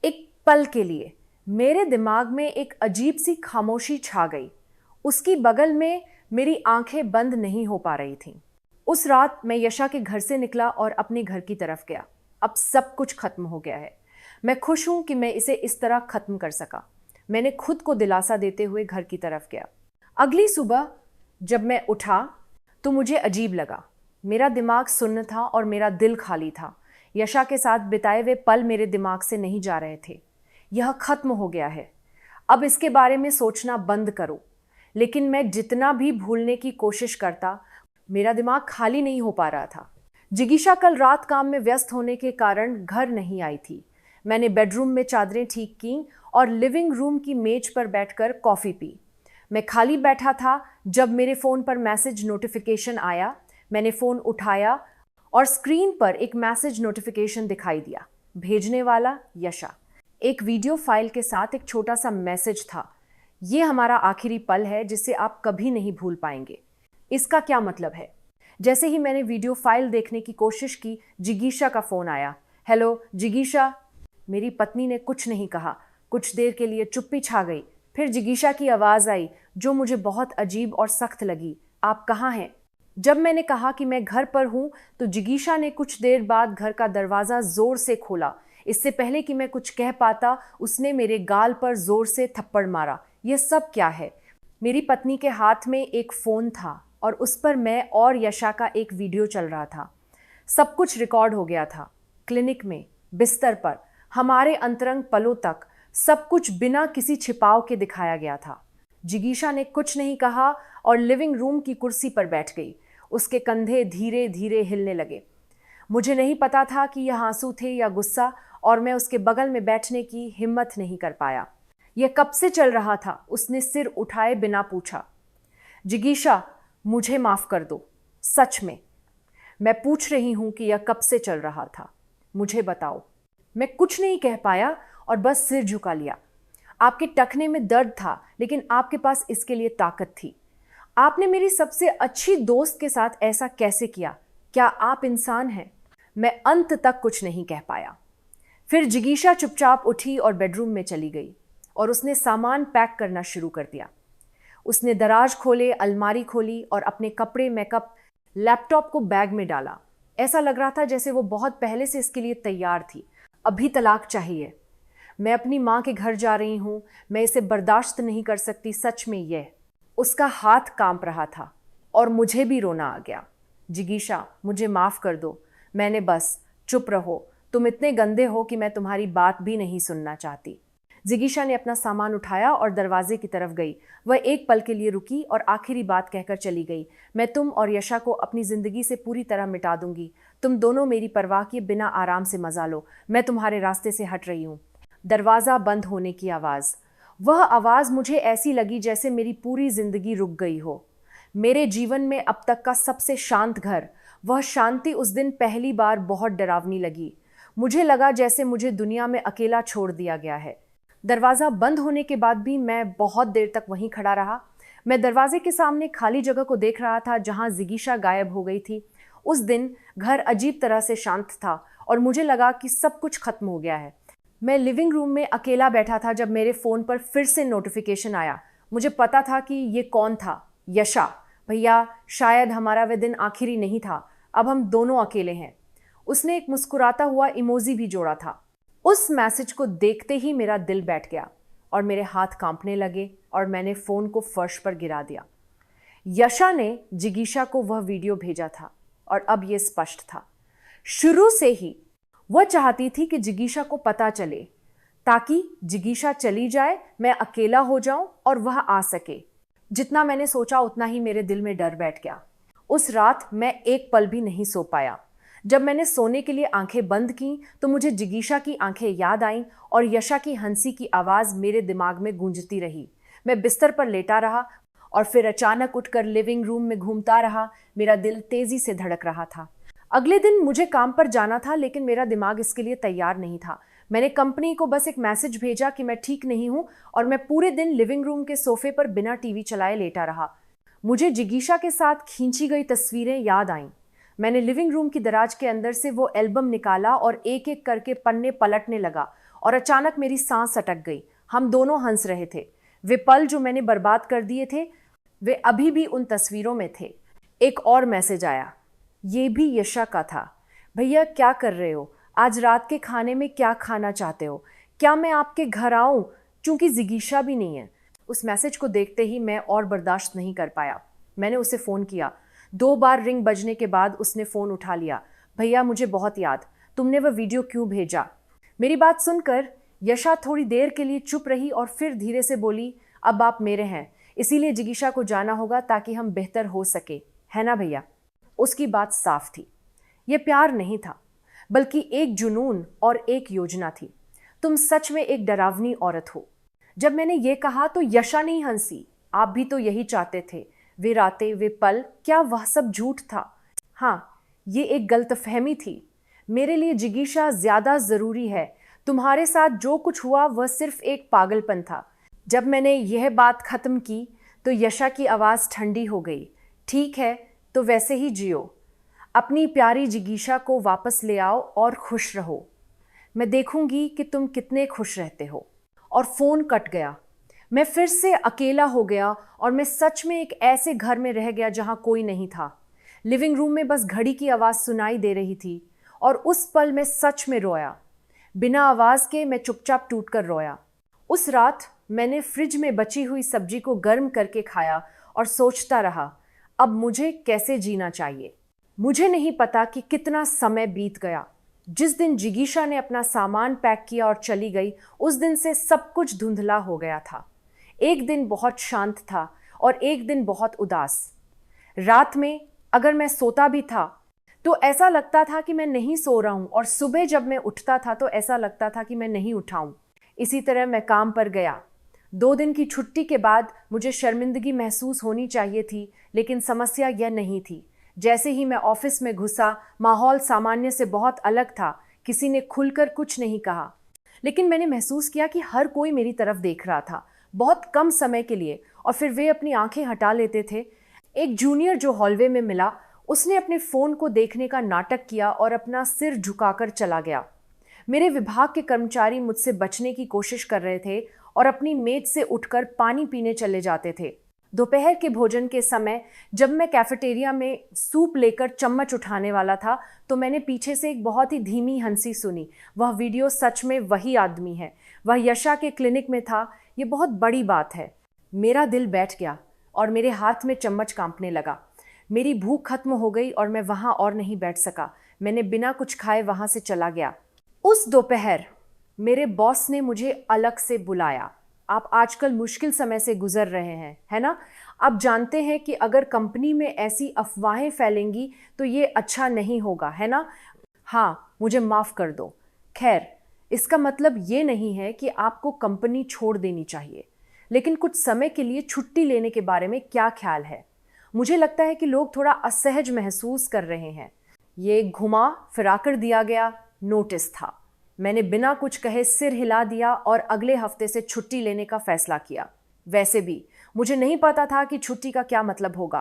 एक पल के लिए मेरे दिमाग में एक अजीब सी खामोशी छा गई। उसकी बगल में मेरी आंखें बंद नहीं हो पा रही थीं। उस रात मैं यशा के घर से निकला और अपने घर की तरफ गया। अब सब कुछ खत्म हो गया है। मैं खुश हूं कि मैं इसे इस तरह खत्म कर सका। मैंने खुद को दिलासा देते हुए घर की तरफ गया। अगली सुबह जब मैं उठा तो मुझे अजीब लगा। मेरा दिमाग सुन्न था और मेरा दिल खाली था। यशा के साथ बिताए हुए पल मेरे दिमाग से नहीं जा रहे थे। यह खत्म हो गया है, अब इसके बारे में सोचना बंद करो। लेकिन मैं जितना भी भूलने की कोशिश करता, मेरा दिमाग खाली नहीं हो पा रहा था। जिगीशा कल रात काम में व्यस्त होने के कारण घर नहीं आई थी। मैंने बेडरूम में चादरें ठीक की और लिविंग रूम की मेज पर बैठकर कॉफ़ी पी। मैं खाली बैठा था जब मेरे फ़ोन पर मैसेज नोटिफिकेशन आया। मैंने फ़ोन उठाया और स्क्रीन पर एक मैसेज नोटिफिकेशन दिखाई दिया। भेजने वाला यशा। एक वीडियो फाइल के साथ एक छोटा सा मैसेज था। ये हमारा आखिरी पल है जिसे आप कभी नहीं भूल पाएंगे। इसका क्या मतलब है? जैसे ही मैंने वीडियो फाइल देखने की कोशिश की, जिगीशा का फ़ोन आया। हेलो जिगीशा। मेरी पत्नी ने कुछ नहीं कहा। कुछ देर के लिए चुप्पी छा गई। फिर जिगीशा की आवाज़ आई जो मुझे बहुत अजीब और सख्त लगी। आप कहाँ हैं? जब मैंने कहा कि मैं घर पर हूँ तो जिगीशा ने कुछ देर बाद घर का दरवाज़ा ज़ोर से खोला। इससे पहले कि मैं कुछ कह पाता, उसने मेरे गाल पर ज़ोर से थप्पड़ मारा। यह सब क्या है? मेरी पत्नी के हाथ में एक फ़ोन था और उस पर मैं और यशा का एक वीडियो चल रहा था। सब कुछ रिकॉर्ड हो गया था। क्लिनिक में, बिस्तर पर, हमारे अंतरंग पलों तक सब कुछ बिना किसी छिपाव के दिखाया गया था। जिगीशा ने कुछ नहीं कहा और लिविंग रूम की कुर्सी पर बैठ गई। उसके कंधे धीरे धीरे हिलने लगे। मुझे नहीं पता था कि यह आंसू थे या गुस्सा, और मैं उसके बगल में बैठने की हिम्मत नहीं कर पाया। यह कब से चल रहा था? उसने सिर उठाए बिना पूछा। जिगीशा, मुझे माफ कर दो। सच में मैं पूछ रही हूं कि यह कब से चल रहा था, मुझे बताओ। मैं कुछ नहीं कह पाया और बस सिर झुका लिया। आपके टखने में दर्द था, लेकिन आपके पास इसके लिए ताकत थी। आपने मेरी सबसे अच्छी दोस्त के साथ ऐसा कैसे किया? क्या आप इंसान हैं? मैं अंत तक कुछ नहीं कह पाया। फिर जिगीशा चुपचाप उठी और बेडरूम में चली गई और उसने सामान पैक करना शुरू कर दिया। उसने दराज खोले, अलमारी खोली और अपने कपड़े, मेकअप, लैपटॉप को बैग में डाला। ऐसा लग रहा था जैसे वो बहुत पहले से इसके लिए तैयार थी। अभी तलाक चाहिए। मैं अपनी माँ के घर जा रही हूँ। मैं इसे बर्दाश्त नहीं कर सकती। सच में यह। उसका हाथ कांप रहा था और मुझे भी रोना आ गया। जिगीशा, मुझे माफ़ कर दो। मैंने बस, चुप रहो। तुम इतने गंदे हो कि मैं तुम्हारी बात भी नहीं सुनना चाहती। जिगीशा ने अपना सामान उठाया और दरवाजे की तरफ गई। वह एक पल के लिए रुकी और आखिरी बात कहकर चली गई। मैं तुम और यशा को अपनी ज़िंदगी से पूरी तरह मिटा दूंगी। तुम दोनों मेरी परवाह किए बिना आराम से मजा लो। मैं तुम्हारे रास्ते से हट रही हूँ। दरवाज़ा बंद होने की आवाज़। वह आवाज़ मुझे ऐसी लगी जैसे मेरी पूरी ज़िंदगी रुक गई हो। मेरे जीवन में अब तक का सबसे शांत घर। वह शांति उस दिन पहली बार बहुत डरावनी लगी। मुझे लगा जैसे मुझे दुनिया में अकेला छोड़ दिया गया है। दरवाज़ा बंद होने के बाद भी मैं बहुत देर तक वहीं खड़ा रहा। मैं दरवाजे के सामने खाली जगह को देख रहा था जहां जिगीशा गायब हो गई थी। उस दिन घर अजीब तरह से शांत था और मुझे लगा कि सब कुछ खत्म हो गया है। मैं लिविंग रूम में अकेला बैठा था जब मेरे फ़ोन पर फिर से नोटिफिकेशन आया। मुझे पता था कि ये कौन था। यशा। भैया, शायद हमारा वह दिन आखिरी नहीं था। अब हम दोनों अकेले हैं। उसने एक मुस्कुराता हुआ इमोजी भी जोड़ा था। उस मैसेज को देखते ही मेरा दिल बैठ गया और मेरे हाथ कांपने लगे और मैंने फ़ोन को फर्श पर गिरा दिया। यशा ने जिगीशा को वह वीडियो भेजा था और अब यह स्पष्ट था। शुरू से ही वह चाहती थी कि जिगीशा को पता चले, ताकि जिगीशा चली जाए, मैं अकेला हो जाऊं और वह आ सके। जितना मैंने सोचा उतना ही मेरे दिल में डर बैठ गया। उस रात मैं एक पल भी नहीं सो पाया। जब मैंने सोने के लिए आंखें बंद की तो मुझे जिगीशा की आंखें याद आईं और यशा की हंसी की आवाज़ मेरे दिमाग में गूंजती रही। मैं बिस्तर पर लेटा रहा और फिर अचानक उठकर लिविंग रूम में घूमता रहा। मेरा दिल तेजी से धड़क रहा था। अगले दिन मुझे काम पर जाना था, लेकिन मेरा दिमाग इसके लिए तैयार नहीं था। मैंने कंपनी को बस एक मैसेज भेजा कि मैं ठीक नहीं हूं और मैं पूरे दिन लिविंग रूम के सोफे पर बिना टीवी चलाए लेटा रहा। मुझे जिगीशा के साथ खींची गई तस्वीरें याद आईं। मैंने लिविंग रूम की दराज के अंदर से वो एल्बम निकाला और एक एक करके पन्ने पलटने लगा और अचानक मेरी सांस अटक गई। हम दोनों हंस रहे थे। वे पल जो मैंने बर्बाद कर दिए थे, वे अभी भी उन तस्वीरों में थे। एक और मैसेज आया, ये भी यशा का था। भैया क्या कर रहे हो? आज रात के खाने में क्या खाना चाहते हो? क्या मैं आपके घर आऊं? चूंकि जिगीशा भी नहीं है। उस मैसेज को देखते ही मैं और बर्दाश्त नहीं कर पाया। मैंने उसे फ़ोन किया। 2 बार रिंग बजने के बाद उसने फ़ोन उठा लिया। भैया मुझे बहुत याद, तुमने वह वीडियो क्यों भेजा? मेरी बात सुनकर यशा थोड़ी देर के लिए चुप रही और फिर धीरे से बोली, अब आप मेरे हैं, इसीलिए जिगीशा को जाना होगा ताकि हम बेहतर हो सके, है ना भैया? उसकी बात साफ थी। यह प्यार नहीं था, बल्कि एक जुनून और एक योजना थी। तुम सच में एक डरावनी औरत हो। जब मैंने ये कहा तो यशा नहीं हंसी। आप भी तो यही चाहते थे। वे रातें, वे पल, क्या वह सब झूठ था? हाँ, ये एक गलतफहमी थी। मेरे लिए जिगीशा ज्यादा जरूरी है। तुम्हारे साथ जो कुछ हुआ वह सिर्फ एक पागलपन था। जब मैंने यह बात खत्म की तो यशा की आवाज़ ठंडी हो गई। ठीक है, तो वैसे ही जियो। अपनी प्यारी जिगीशा को वापस ले आओ और खुश रहो। मैं देखूंगी कि तुम कितने खुश रहते हो। और फ़ोन कट गया। मैं फिर से अकेला हो गया और मैं सच में एक ऐसे घर में रह गया जहां कोई नहीं था। लिविंग रूम में बस घड़ी की आवाज़ सुनाई दे रही थी और उस पल मैं सच में रोया। बिना आवाज़ के मैं चुपचाप टूटकर रोया। उस रात मैंने फ्रिज में बची हुई सब्जी को गर्म करके खाया और सोचता रहा, अब मुझे कैसे जीना चाहिए। मुझे नहीं पता कि कितना समय बीत गया। जिस दिन जिगीशा ने अपना सामान पैक किया और चली गई, उस दिन से सब कुछ धुंधला हो गया था। एक दिन बहुत शांत था और एक दिन बहुत उदास। रात में अगर मैं सोता भी था तो ऐसा लगता था कि मैं नहीं सो रहा हूं और सुबह जब मैं उठता था तो ऐसा लगता था कि मैं नहीं उठा हूं। इसी तरह मैं काम पर गया। 2 दिन की छुट्टी के बाद मुझे शर्मिंदगी महसूस होनी चाहिए थी, लेकिन समस्या यह नहीं थी। जैसे ही मैं ऑफिस में घुसा, माहौल सामान्य से बहुत अलग था। किसी ने खुलकर कुछ नहीं कहा, लेकिन मैंने महसूस किया कि हर कोई मेरी तरफ देख रहा था, बहुत कम समय के लिए, और फिर वे अपनी आंखें हटा लेते थे। एक जूनियर जो हॉलवे में मिला, उसने अपने फ़ोन को देखने का नाटक किया और अपना सिर झुकाकर चला गया। मेरे विभाग के कर्मचारी मुझसे बचने की कोशिश कर रहे थे और अपनी मेज से उठकर पानी पीने चले जाते थे। दोपहर के भोजन के समय जब मैं कैफेटेरिया में सूप लेकर चम्मच उठाने वाला था तो मैंने पीछे से एक बहुत ही धीमी हंसी सुनी। वह वीडियो सच में वही आदमी है। वह यशा के क्लिनिक में था। ये बहुत बड़ी बात है। मेरा दिल बैठ गया और मेरे हाथ में चम्मच कांपने लगा। मेरी भूख खत्म हो गई और मैं वहाँ और नहीं बैठ सका। मैंने बिना कुछ खाए वहाँ से चला गया। उस दोपहर मेरे बॉस ने मुझे अलग से बुलाया। आप आजकल मुश्किल समय से गुजर रहे हैं, है ना? आप जानते हैं कि अगर कंपनी में ऐसी अफवाहें फैलेंगी तो ये अच्छा नहीं होगा, है ना? हाँ, मुझे माफ़ कर दो। खैर, इसका मतलब ये नहीं है कि आपको कंपनी छोड़ देनी चाहिए, लेकिन कुछ समय के लिए छुट्टी लेने के बारे में क्या ख्याल है? मुझे लगता है कि लोग थोड़ा असहज महसूस कर रहे हैं। ये घुमा फिरा कर दिया गया नोटिस था। मैंने बिना कुछ कहे सिर हिला दिया और अगले हफ्ते से छुट्टी लेने का फैसला किया। वैसे भी मुझे नहीं पता था कि छुट्टी का क्या मतलब होगा।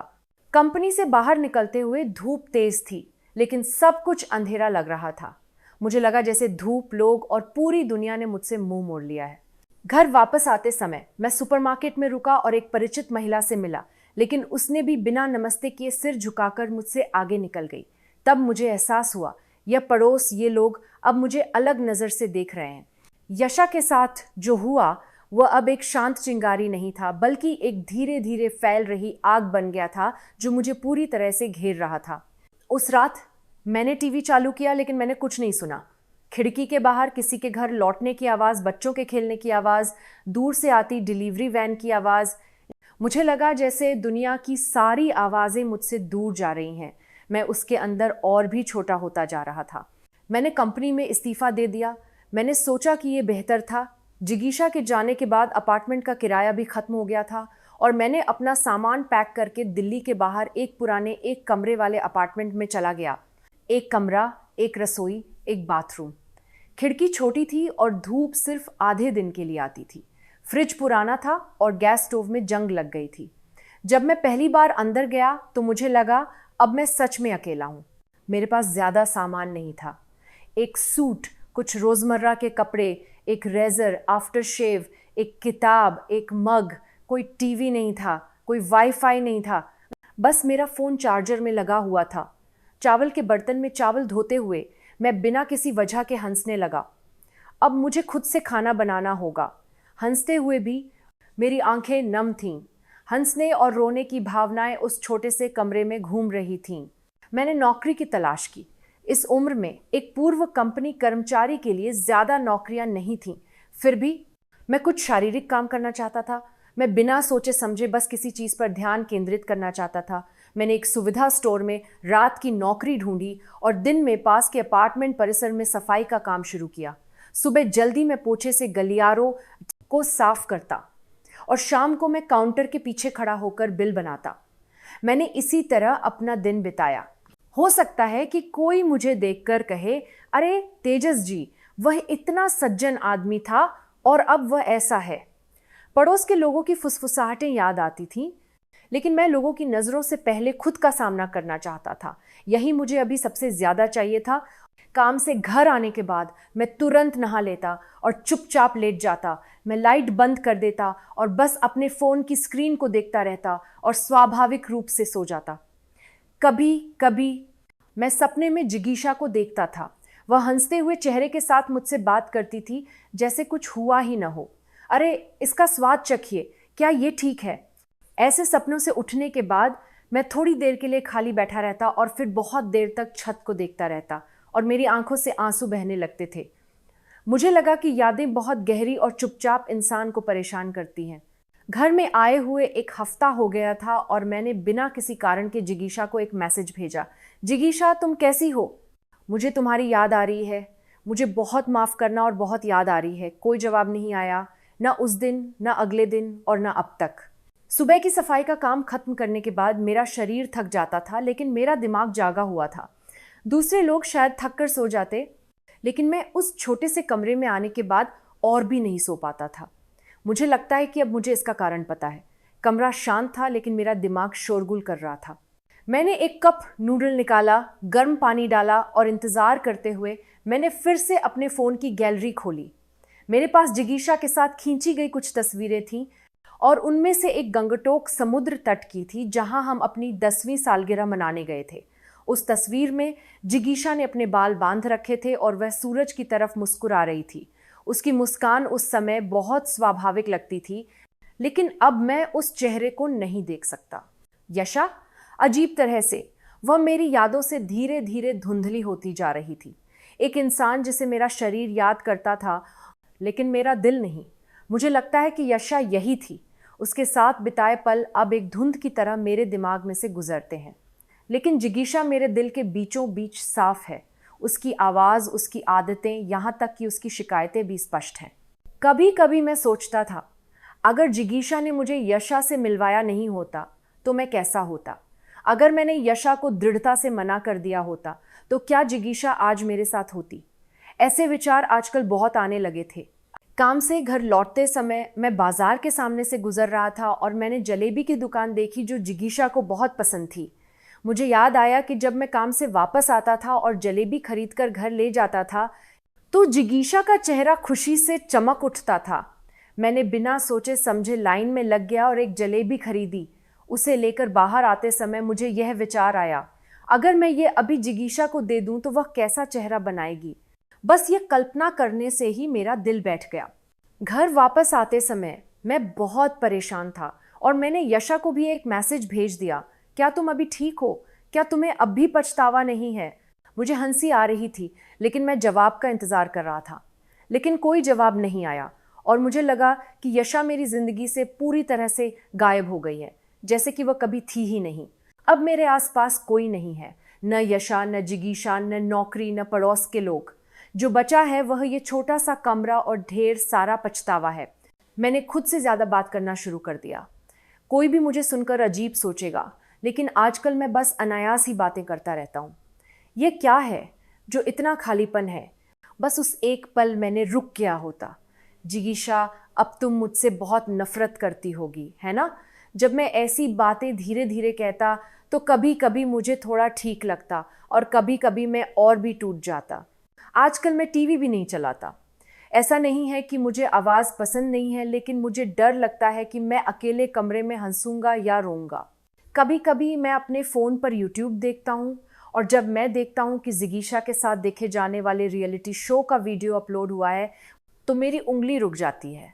कंपनी से बाहर निकलते हुए धूप तेज थी, लेकिन सब कुछ अंधेरा लग रहा था। मुझे लगा जैसे धूप, लोग और पूरी दुनिया ने मुझसे मुंह मोड़ लिया है। घर वापस आते समय मैं सुपरमार्केट में रुका और एक परिचित महिला से मिला, लेकिन उसने भी बिना नमस्ते किए सिर झुकाकर मुझसे आगे निकल गई। तब मुझे एहसास हुआ, यह पड़ोस, ये लोग अब मुझे अलग नज़र से देख रहे हैं। यशा के साथ जो हुआ वह अब एक शांत चिंगारी नहीं था, बल्कि एक धीरे धीरे फैल रही आग बन गया था जो मुझे पूरी तरह से घेर रहा था। उस रात मैंने टीवी चालू किया, लेकिन मैंने कुछ नहीं सुना। खिड़की के बाहर किसी के घर लौटने की आवाज़, बच्चों के खेलने की आवाज़, दूर से आती डिलीवरी वैन की आवाज़। मुझे लगा जैसे दुनिया की सारी आवाज़ें मुझसे दूर जा रही हैं। मैं उसके अंदर और भी छोटा होता जा रहा था। मैंने कंपनी में इस्तीफ़ा दे दिया। मैंने सोचा कि ये बेहतर था। जिगीशा के जाने के बाद अपार्टमेंट का किराया भी ख़त्म हो गया था और मैंने अपना सामान पैक करके दिल्ली के बाहर एक पुराने एक कमरे वाले अपार्टमेंट में चला गया। एक कमरा, एक रसोई, एक बाथरूम। खिड़की छोटी थी और धूप सिर्फ आधे दिन के लिए आती थी। फ्रिज पुराना था और गैस स्टोव में जंग लग गई थी। जब मैं पहली बार अंदर गया तो मुझे लगा अब मैं सच में अकेला हूँ। मेरे पास ज़्यादा सामान नहीं था। एक सूट, कुछ रोज़मर्रा के कपड़े, एक रेज़र, आफ्टर शेव, एक किताब, एक मग, कोई टीवी नहीं था, कोई वाईफाई नहीं था। बस मेरा फ़ोन चार्जर में लगा हुआ था। चावल के बर्तन में चावल धोते हुए मैं बिना किसी वजह के हंसने लगा। अब मुझे खुद से खाना बनाना होगा। हंसते हुए भी मेरी आंखें नम थीं। हंसने और रोने की भावनाएं उस छोटे से कमरे में घूम रही थीं। मैंने नौकरी की तलाश की। इस उम्र में एक पूर्व कंपनी कर्मचारी के लिए ज़्यादा नौकरियां नहीं थीं। फिर भी मैं कुछ शारीरिक काम करना चाहता था। मैं बिना सोचे समझे बस किसी चीज़ पर ध्यान केंद्रित करना चाहता था। मैंने एक सुविधा स्टोर में रात की नौकरी ढूंढी और दिन में पास के अपार्टमेंट परिसर में सफाई का काम शुरू किया। सुबह जल्दी मैं पोछे से गलियारों को साफ करता और शाम को मैं काउंटर के पीछे खड़ा होकर बिल बनाता। मैंने इसी तरह अपना दिन बिताया। हो सकता है कि कोई मुझे देखकर कहे, अरे तेजस जी, वह इतना सज्जन आदमी था और अब वह ऐसा है। पड़ोस के लोगों की फुसफुसाहटें याद आती थीं, लेकिन मैं लोगों की नज़रों से पहले खुद का सामना करना चाहता था। यही मुझे अभी सबसे ज़्यादा चाहिए था। काम से घर आने के बाद मैं तुरंत नहा लेता और चुपचाप लेट जाता। मैं लाइट बंद कर देता और बस अपने फ़ोन की स्क्रीन को देखता रहता और स्वाभाविक रूप से सो जाता। कभी कभी मैं सपने में जिगीशा को देखता था। वह हंसते हुए चेहरे के साथ मुझसे बात करती थी जैसे कुछ हुआ ही न हो। अरे इसका स्वाद चखिए, क्या ये ठीक है? ऐसे सपनों से उठने के बाद मैं थोड़ी देर के लिए खाली बैठा रहता और फिर बहुत देर तक छत को देखता रहता और मेरी आंखों से आंसू बहने लगते थे। मुझे लगा कि यादें बहुत गहरी और चुपचाप इंसान को परेशान करती हैं। घर में आए हुए एक हफ्ता हो गया था और मैंने बिना किसी कारण के जिगीशा को एक मैसेज भेजा। जिगीशा, तुम कैसी हो? मुझे तुम्हारी याद आ रही है। मुझे बहुत माफ़ करना और बहुत याद आ रही है। कोई जवाब नहीं आया, न उस दिन, न अगले दिन और न अब तक। सुबह की सफाई का काम खत्म करने के बाद मेरा शरीर थक जाता था, लेकिन मेरा दिमाग जागा हुआ था। दूसरे लोग शायद थक कर सो जाते, लेकिन मैं उस छोटे से कमरे में आने के बाद और भी नहीं सो पाता था। मुझे लगता है कि अब मुझे इसका कारण पता है। कमरा शांत था, लेकिन मेरा दिमाग शोरगुल कर रहा था। मैंने एक कप नूडल निकाला, गर्म पानी डाला और इंतज़ार करते हुए मैंने फिर से अपने फ़ोन की गैलरी खोली। मेरे पास जिगीशा के साथ खींची गई कुछ तस्वीरें थीं और उनमें से एक गंगटोक समुद्र तट की थी, जहां हम अपनी 10वीं सालगिरह मनाने गए थे। उस तस्वीर में जिगीशा ने अपने बाल बांध रखे थे और वह सूरज की तरफ मुस्कुरा रही थी। उसकी मुस्कान उस समय बहुत स्वाभाविक लगती थी, लेकिन अब मैं उस चेहरे को नहीं देख सकता। यशा, अजीब तरह से वह मेरी यादों से धीरे धीरे धुंधली होती जा रही थी। एक इंसान जिसे मेरा शरीर याद करता था, लेकिन मेरा दिल नहीं। मुझे लगता है कि यशा यही थी। उसके साथ बिताए पल अब एक धुंध की तरह मेरे दिमाग में से गुजरते हैं, लेकिन जिगीशा मेरे दिल के बीचों बीच साफ है। उसकी आवाज़, उसकी आदतें, यहाँ तक कि उसकी शिकायतें भी स्पष्ट हैं। कभी कभी मैं सोचता था, अगर जिगीशा ने मुझे यशा से मिलवाया नहीं होता तो मैं कैसा होता? अगर मैंने यशा को दृढ़ता से मना कर दिया होता तो क्या जिगीशा आज मेरे साथ होती? ऐसे विचार आजकल बहुत आने लगे थे। काम से घर लौटते समय मैं बाजार के सामने से गुजर रहा था और मैंने जलेबी की दुकान देखी जो जिगीशा को बहुत पसंद थी। मुझे याद आया कि जब मैं काम से वापस आता था और जलेबी खरीदकर घर ले जाता था तो जिगीशा का चेहरा खुशी से चमक उठता था। मैंने बिना सोचे समझे लाइन में लग गया और एक जलेबी खरीदी। उसे लेकर बाहर आते समय मुझे यह विचार आया, अगर मैं ये अभी जिगीशा को दे दूं तो वह कैसा चेहरा बनाएगी। बस ये कल्पना करने से ही मेरा दिल बैठ गया। घर वापस आते समय मैं बहुत परेशान था और मैंने यशा को भी एक मैसेज भेज दिया, क्या तुम अभी ठीक हो? क्या तुम्हें अब भी पछतावा नहीं है? मुझे हंसी आ रही थी, लेकिन मैं जवाब का इंतज़ार कर रहा था। लेकिन कोई जवाब नहीं आया और मुझे लगा कि यशा मेरी ज़िंदगी से पूरी तरह से गायब हो गई है, जैसे कि वह कभी थी ही नहीं। अब मेरे आसपास कोई नहीं है, न यशा, न जिगीशा, न नौकरी, न पड़ोस के लोग। जो बचा है वह ये छोटा सा कमरा और ढेर सारा पछतावा है। मैंने खुद से ज़्यादा बात करना शुरू कर दिया। कोई भी मुझे सुनकर अजीब सोचेगा, लेकिन आजकल मैं बस अनायास ही बातें करता रहता हूँ। ये क्या है जो इतना खालीपन है? बस उस एक पल मैंने रुक गया होता। जिगीशा, अब तुम मुझसे बहुत नफरत करती होगी, है ना? जब मैं ऐसी बातें धीरे धीरे कहता तो कभी कभी मुझे थोड़ा ठीक लगता और कभी कभी मैं और भी टूट जाता। आजकल मैं टीवी भी नहीं चलाता। ऐसा नहीं है कि मुझे आवाज़ पसंद नहीं है, लेकिन मुझे डर लगता है कि मैं अकेले कमरे में हंसूंगा या रोऊंगा। कभी कभी मैं अपने फ़ोन पर यूट्यूब देखता हूँ, और जब मैं देखता हूँ कि जिगीशा के साथ देखे जाने वाले रियलिटी शो का वीडियो अपलोड हुआ है तो मेरी उंगली रुक जाती है।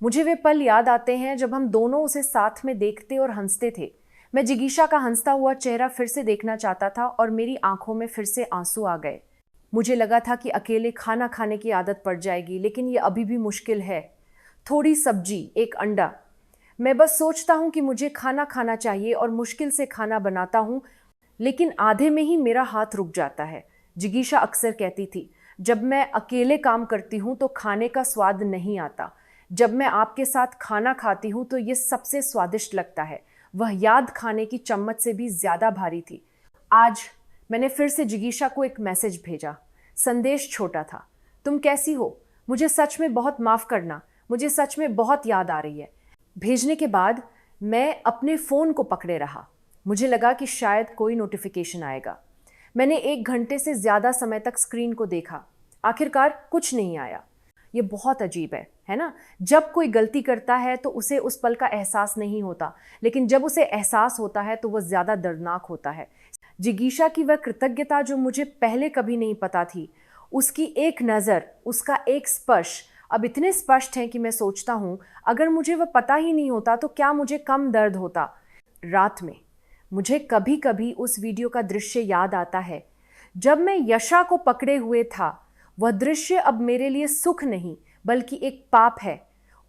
मुझे वे पल याद आते हैं जब हम दोनों उसे साथ में देखते और हंसते थे। मैं जिगीशा का हंसता हुआ चेहरा फिर से देखना चाहता था और मेरी आंखों में फिर से आंसू आ गए। मुझे लगा था कि अकेले खाना खाने की आदत पड़ जाएगी, लेकिन ये अभी भी मुश्किल है। थोड़ी सब्जी, एक अंडा। मैं बस सोचता हूँ कि मुझे खाना खाना चाहिए और मुश्किल से खाना बनाता हूँ, लेकिन आधे में ही मेरा हाथ रुक जाता है। जिगीशा अक्सर कहती थी, जब मैं अकेले काम करती हूँ तो खाने का स्वाद नहीं आता। जब मैं आपके साथ खाना खाती हूँ तो ये सबसे स्वादिष्ट लगता है। वह याद खाने की चम्मच से भी ज़्यादा भारी थी। आज मैंने फिर से जिगीशा को एक मैसेज भेजा। संदेश छोटा था, तुम कैसी हो? मुझे सच में बहुत माफ़ करना, मुझे सच में बहुत याद आ रही है। भेजने के बाद मैं अपने फ़ोन को पकड़े रहा। मुझे लगा कि शायद कोई नोटिफिकेशन आएगा। मैंने 1 घंटे से ज़्यादा समय तक स्क्रीन को देखा। आखिरकार कुछ नहीं आया। ये बहुत अजीब है ना? जब कोई गलती करता है तो उसे उस पल का एहसास नहीं होता, लेकिन जब उसे एहसास होता है तो वह ज़्यादा दर्दनाक होता है। जिगीशा की वह कृतज्ञता जो मुझे पहले कभी नहीं पता थी, उसकी एक नज़र, उसका एक स्पर्श अब इतने स्पष्ट हैं कि मैं सोचता हूँ अगर मुझे वह पता ही नहीं होता तो क्या मुझे कम दर्द होता। रात में मुझे कभी कभी उस वीडियो का दृश्य याद आता है जब मैं यशा को पकड़े हुए था। वह दृश्य अब मेरे लिए सुख नहीं बल्कि एक पाप है।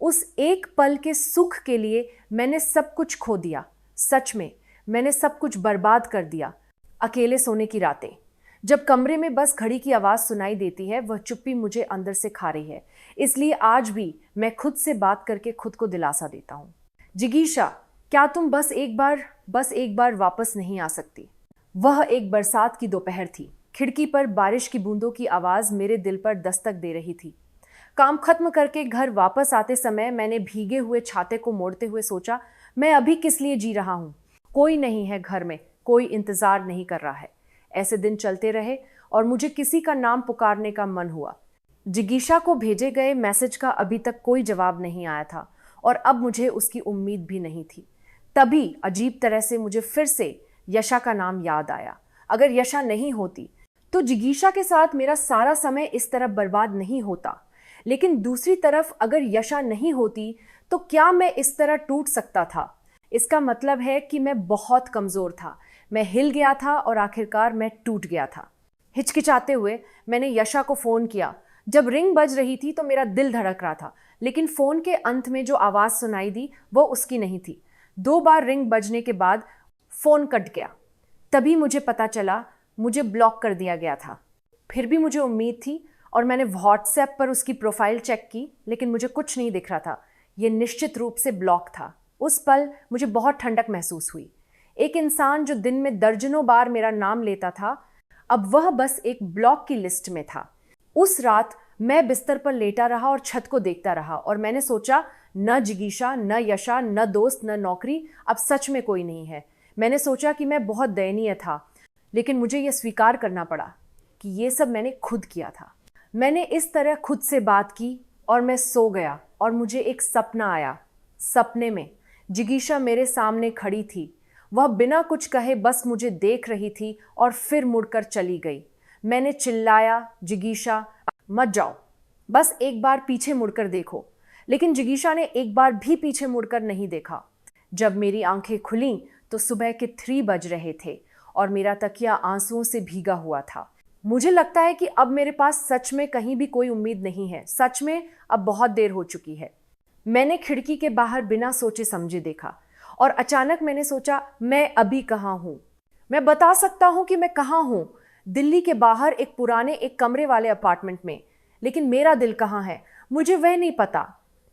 उस एक पल के सुख के लिए मैंने सब कुछ खो दिया। सच में मैंने सब कुछ बर्बाद कर दिया। अकेले सोने की रातें, जब कमरे में बस घड़ी की आवाज़ सुनाई देती है, वह चुप्पी मुझे अंदर से खा रही है। इसलिए आज भी मैं खुद से बात करके खुद को दिलासा देता हूँ, जिगीशा, क्या तुम बस एक बार वापस नहीं आ सकती? वह एक बरसात की दोपहर थी। खिड़की पर बारिश की बूंदों की आवाज़ मेरे दिल पर दस्तक दे रही थी। काम खत्म करके घर वापस आते समय मैंने भीगे हुए छाते को मोड़ते हुए सोचा, मैं अभी किस लिए जी रहा हूँ? कोई नहीं है घर में, कोई इंतज़ार नहीं कर रहा है। ऐसे दिन चलते रहे और मुझे किसी का नाम पुकारने का मन हुआ। जिगीशा को भेजे गए मैसेज का अभी तक कोई जवाब नहीं आया था और अब मुझे उसकी उम्मीद भी नहीं थी। तभी अजीब तरह से मुझे फिर से यशा का नाम याद आया। अगर यशा नहीं होती तो जिगीशा के साथ मेरा सारा समय इस तरह बर्बाद नहीं होता। लेकिन दूसरी तरफ अगर यशा नहीं होती तो क्या मैं इस तरह टूट सकता था? इसका मतलब है कि मैं बहुत कमज़ोर था। मैं हिल गया था और आखिरकार मैं टूट गया था। हिचकिचाते हुए मैंने यशा को फ़ोन किया। जब रिंग बज रही थी तो मेरा दिल धड़क रहा था, लेकिन फ़ोन के अंत में जो आवाज़ सुनाई दी वो उसकी नहीं थी। 2 बार रिंग बजने के बाद फ़ोन कट गया। तभी मुझे पता चला मुझे ब्लॉक कर दिया गया था। फिर भी मुझे उम्मीद थी और मैंने व्हाट्सएप पर उसकी प्रोफाइल चेक की, लेकिन मुझे कुछ नहीं दिख रहा था। ये निश्चित रूप से ब्लॉक था। उस पल मुझे बहुत ठंडक महसूस हुई। एक इंसान जो दिन में दर्जनों बार मेरा नाम लेता था, अब वह बस एक ब्लॉक की लिस्ट में था। उस रात मैं बिस्तर पर लेटा रहा और छत को देखता रहा और मैंने सोचा, न जिगीशा, न यशा, न दोस्त, न नौकरी, अब सच में कोई नहीं है। मैंने सोचा कि मैं बहुत दयनीय था, लेकिन मुझे यह स्वीकार करना पड़ा कि ये सब मैंने खुद किया था। मैंने इस तरह खुद से बात की और मैं सो गया और मुझे एक सपना आया। सपने में जिगीशा मेरे सामने खड़ी थी। वह बिना कुछ कहे बस मुझे देख रही थी और फिर मुड़कर चली गई। मैंने चिल्लाया, जिगीशा मत जाओ, बस एक बार पीछे मुड़कर देखो। लेकिन जिगीशा ने एक बार भी पीछे मुड़कर नहीं देखा। जब मेरी आंखें खुलीं तो सुबह के 3 बज रहे थे और मेरा तकिया आंसुओं से भीगा हुआ था। मुझे लगता है कि अब मेरे पास सच में कहीं भी कोई उम्मीद नहीं है। सच में अब बहुत देर हो चुकी है। मैंने खिड़की के बाहर बिना सोचे समझे देखा और अचानक मैंने सोचा, मैं अभी कहाँ हूँ? मैं बता सकता हूं कि मैं कहाँ हूं, दिल्ली के बाहर एक पुराने एक कमरे वाले अपार्टमेंट में, लेकिन मेरा दिल कहाँ है मुझे वह नहीं पता।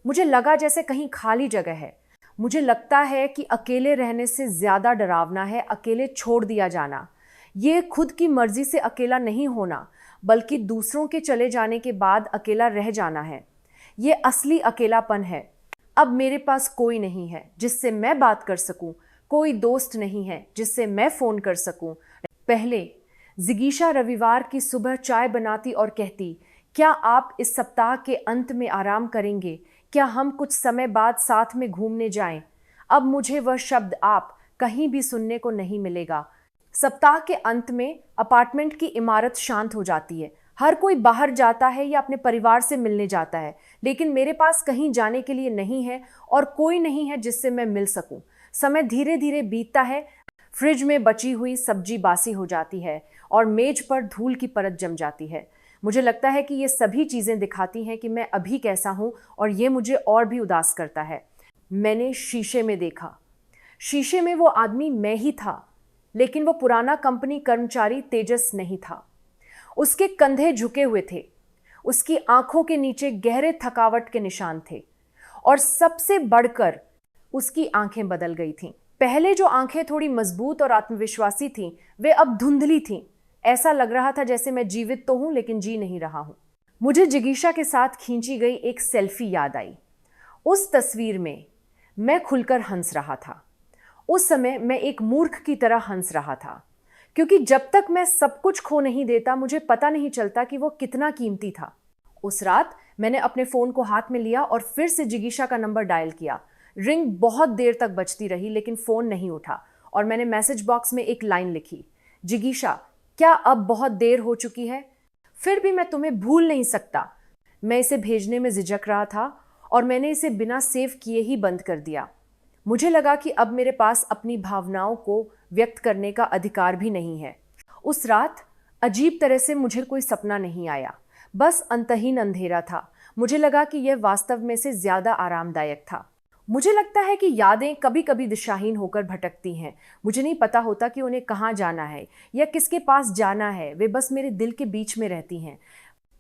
मुझे लगा जैसे कहीं खाली जगह है। मुझे लगता है कि अकेले रहने से ज्यादा डरावना है अकेले छोड़ दिया जाना। ये खुद की मर्जी से अकेला नहीं होना, बल्कि दूसरों के चले जाने के बाद अकेला रह जाना है। ये असली अकेलापन है। अब मेरे पास कोई नहीं है जिससे मैं बात कर सकूं, कोई दोस्त नहीं है जिससे मैं फोन कर सकूं। पहले जिगीशा रविवार की सुबह चाय बनाती और कहती, क्या आप इस सप्ताह के अंत में आराम करेंगे? क्या हम कुछ समय बाद साथ में घूमने जाएं? अब मुझे वह शब्द आप कहीं भी सुनने को नहीं मिलेगा। सप्ताह के अंत में अपार्टमेंट की इमारत शांत हो जाती है। हर कोई बाहर जाता है या अपने परिवार से मिलने जाता है, लेकिन मेरे पास कहीं जाने के लिए नहीं है और कोई नहीं है जिससे मैं मिल सकूं। समय धीरे धीरे बीतता है। फ्रिज में बची हुई सब्जी बासी हो जाती है और मेज पर धूल की परत जम जाती है। मुझे लगता है कि ये सभी चीजें दिखाती हैं कि मैं अभी कैसा हूं, और ये मुझे और भी उदास करता है। मैंने शीशे में देखा। शीशे में वो आदमी मैं ही था, लेकिन वो पुराना कंपनी कर्मचारी तेजस नहीं था। उसके कंधे झुके हुए थे, उसकी आंखों के नीचे गहरे थकावट के निशान थे, और सबसे बढ़कर उसकी आंखें बदल गई थीं। पहले जो आंखें थोड़ी मजबूत और आत्मविश्वासी थीं, वे अब धुंधली थीं। ऐसा लग रहा था जैसे मैं जीवित तो हूं लेकिन जी नहीं रहा हूं। मुझे जिगीशा के साथ खींची गई एक सेल्फी याद आई। उस तस्वीर में मैं खुलकर हंस रहा था। उस समय मैं एक मूर्ख की तरह हंस रहा था, क्योंकि जब तक मैं सब कुछ खो नहीं देता मुझे पता नहीं चलता कि वो कितना कीमती था। उस रात मैंने अपने फोन को हाथ में लिया और फिर से जिगीशा का नंबर डायल किया। रिंग बहुत देर तक बजती रही लेकिन फोन नहीं उठा, और मैंने मैसेज बॉक्स में एक लाइन लिखी, जिगीशा, क्या अब बहुत देर हो चुकी है? फिर भी मैं तुम्हें भूल नहीं सकता। मैं इसे भेजने में झिझक रहा था और मैंने इसे बिना सेव किए ही बंद कर दिया। मुझे लगा कि अब मेरे पास अपनी भावनाओं को व्यक्त करने का अधिकार भी नहीं है। उस रात अजीब तरह से मुझे कोई सपना नहीं आया, बस अंतहीन अंधेरा था। मुझे लगा कि यह वास्तव में से ज्यादा आरामदायक था। मुझे लगता है कि यादें कभी कभी दिशाहीन होकर भटकती हैं। मुझे नहीं पता होता कि उन्हें कहाँ जाना है या किसके पास जाना है, वे बस मेरे दिल के बीच में रहती हैं।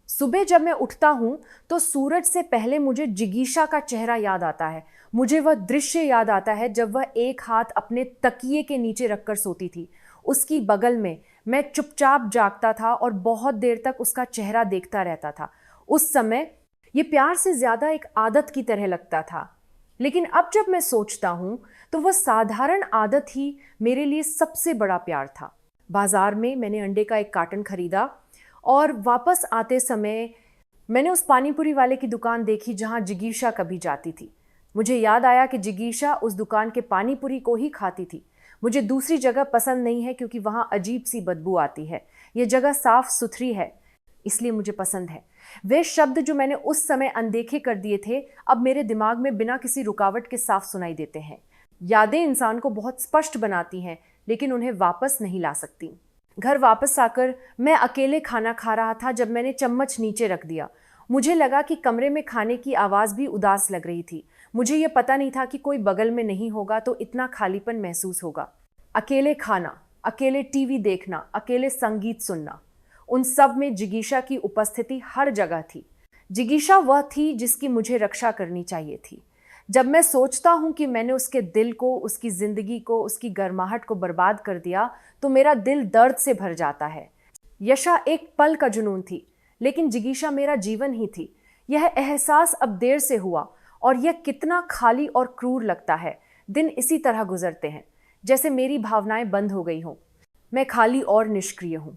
सुबह जब मैं उठता हूं तो सूरज से पहले मुझे जिगीशा का चेहरा याद आता है। मुझे वह दृश्य याद आता है जब वह एक हाथ अपने तकिए के नीचे रखकर सोती थी। उसकी बगल में मैं चुपचाप जागता था और बहुत देर तक उसका चेहरा देखता रहता था। उस समय ये प्यार से ज्यादा एक आदत की तरह लगता था, लेकिन अब जब मैं सोचता हूं तो वह साधारण आदत ही मेरे लिए सबसे बड़ा प्यार था। बाजार में मैंने अंडे का एक कार्टन खरीदा और वापस आते समय मैंने उस पानीपुरी वाले की दुकान देखी जहां जिगीशा कभी जाती थी। मुझे याद आया कि जिगीशा उस दुकान के पानीपुरी को ही खाती थी। मुझे दूसरी जगह पसंद नहीं है क्योंकि वहां अजीब सी बदबू आती है। यह जगह साफ सुथरी है, इसलिए मुझे पसंद है। वे शब्द जो मैंने उस समय अनदेखे कर दिए थे अब मेरे दिमाग में बिना किसी रुकावट के साफ सुनाई देते हैं। यादें इंसान को बहुत स्पष्ट बनाती हैं, लेकिन उन्हें वापस नहीं ला सकती। घर वापस आकर मैं अकेले खाना खा रहा था जब मैंने चम्मच नीचे रख दिया। मुझे लगा कि कमरे में खाने की आवाज भी उदास लग रही थी। मुझे यह पता नहीं था कि कोई बगल में नहीं होगा तो इतना खालीपन महसूस होगा। अकेले खाना, अकेले टीवी देखना, अकेले संगीत सुनना, उन सब में जिगीशा की उपस्थिति हर जगह थी। जिगीशा वह थी जिसकी मुझे रक्षा करनी चाहिए थी। जब मैं सोचता हूं कि मैंने उसके दिल को, उसकी जिंदगी को, उसकी गर्माहट को बर्बाद कर दिया तो मेरा दिल दर्द से भर जाता है। यशा एक पल का जुनून थी, लेकिन जिगीशा मेरा जीवन ही थी। यह एहसास अब देर से हुआ और यह कितना खाली और क्रूर लगता है। दिन इसी तरह गुजरते हैं जैसे मेरी भावनाएं बंद हो गई हों। मैं खाली और निष्क्रिय हूं,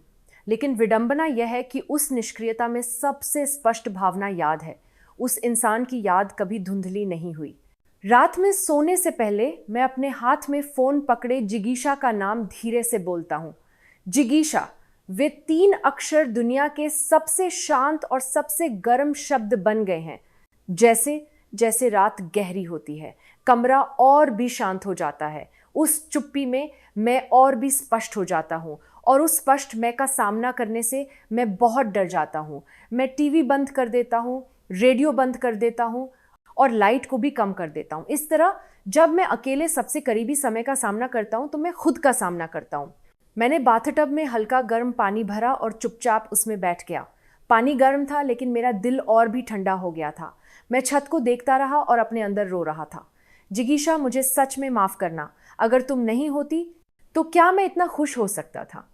लेकिन विडंबना यह है कि उस निष्क्रियता में सबसे स्पष्ट भावना याद है। उस इंसान की याद कभी धुंधली नहीं हुई। रात में सोने से पहले मैं अपने हाथ में फोन पकड़े जिगीशा का नाम धीरे से बोलता हूं, जिगीशा। वे 3 अक्षर दुनिया के सबसे शांत और सबसे गर्म शब्द बन गए हैं। जैसे जैसे रात गहरी होती है, कमरा और भी शांत हो जाता है। उस चुप्पी में मैं और भी स्पष्ट हो जाता हूँ, और उस स्पष्ट मैं का सामना करने से मैं बहुत डर जाता हूँ। मैं टीवी बंद कर देता हूँ, रेडियो बंद कर देता हूँ और लाइट को भी कम कर देता हूँ। इस तरह जब मैं अकेले सबसे करीबी समय का सामना करता हूँ तो मैं खुद का सामना करता हूँ। मैंने बाथटब में हल्का गर्म पानी भरा और चुपचाप उसमें बैठ गया। पानी गर्म था लेकिन मेरा दिल और भी ठंडा हो गया था। मैं छत को देखता रहा और अपने अंदर रो रहा था। जिगीशा, मुझे सच में माफ़ करना। अगर तुम नहीं होती तो क्या मैं इतना खुश हो सकता था?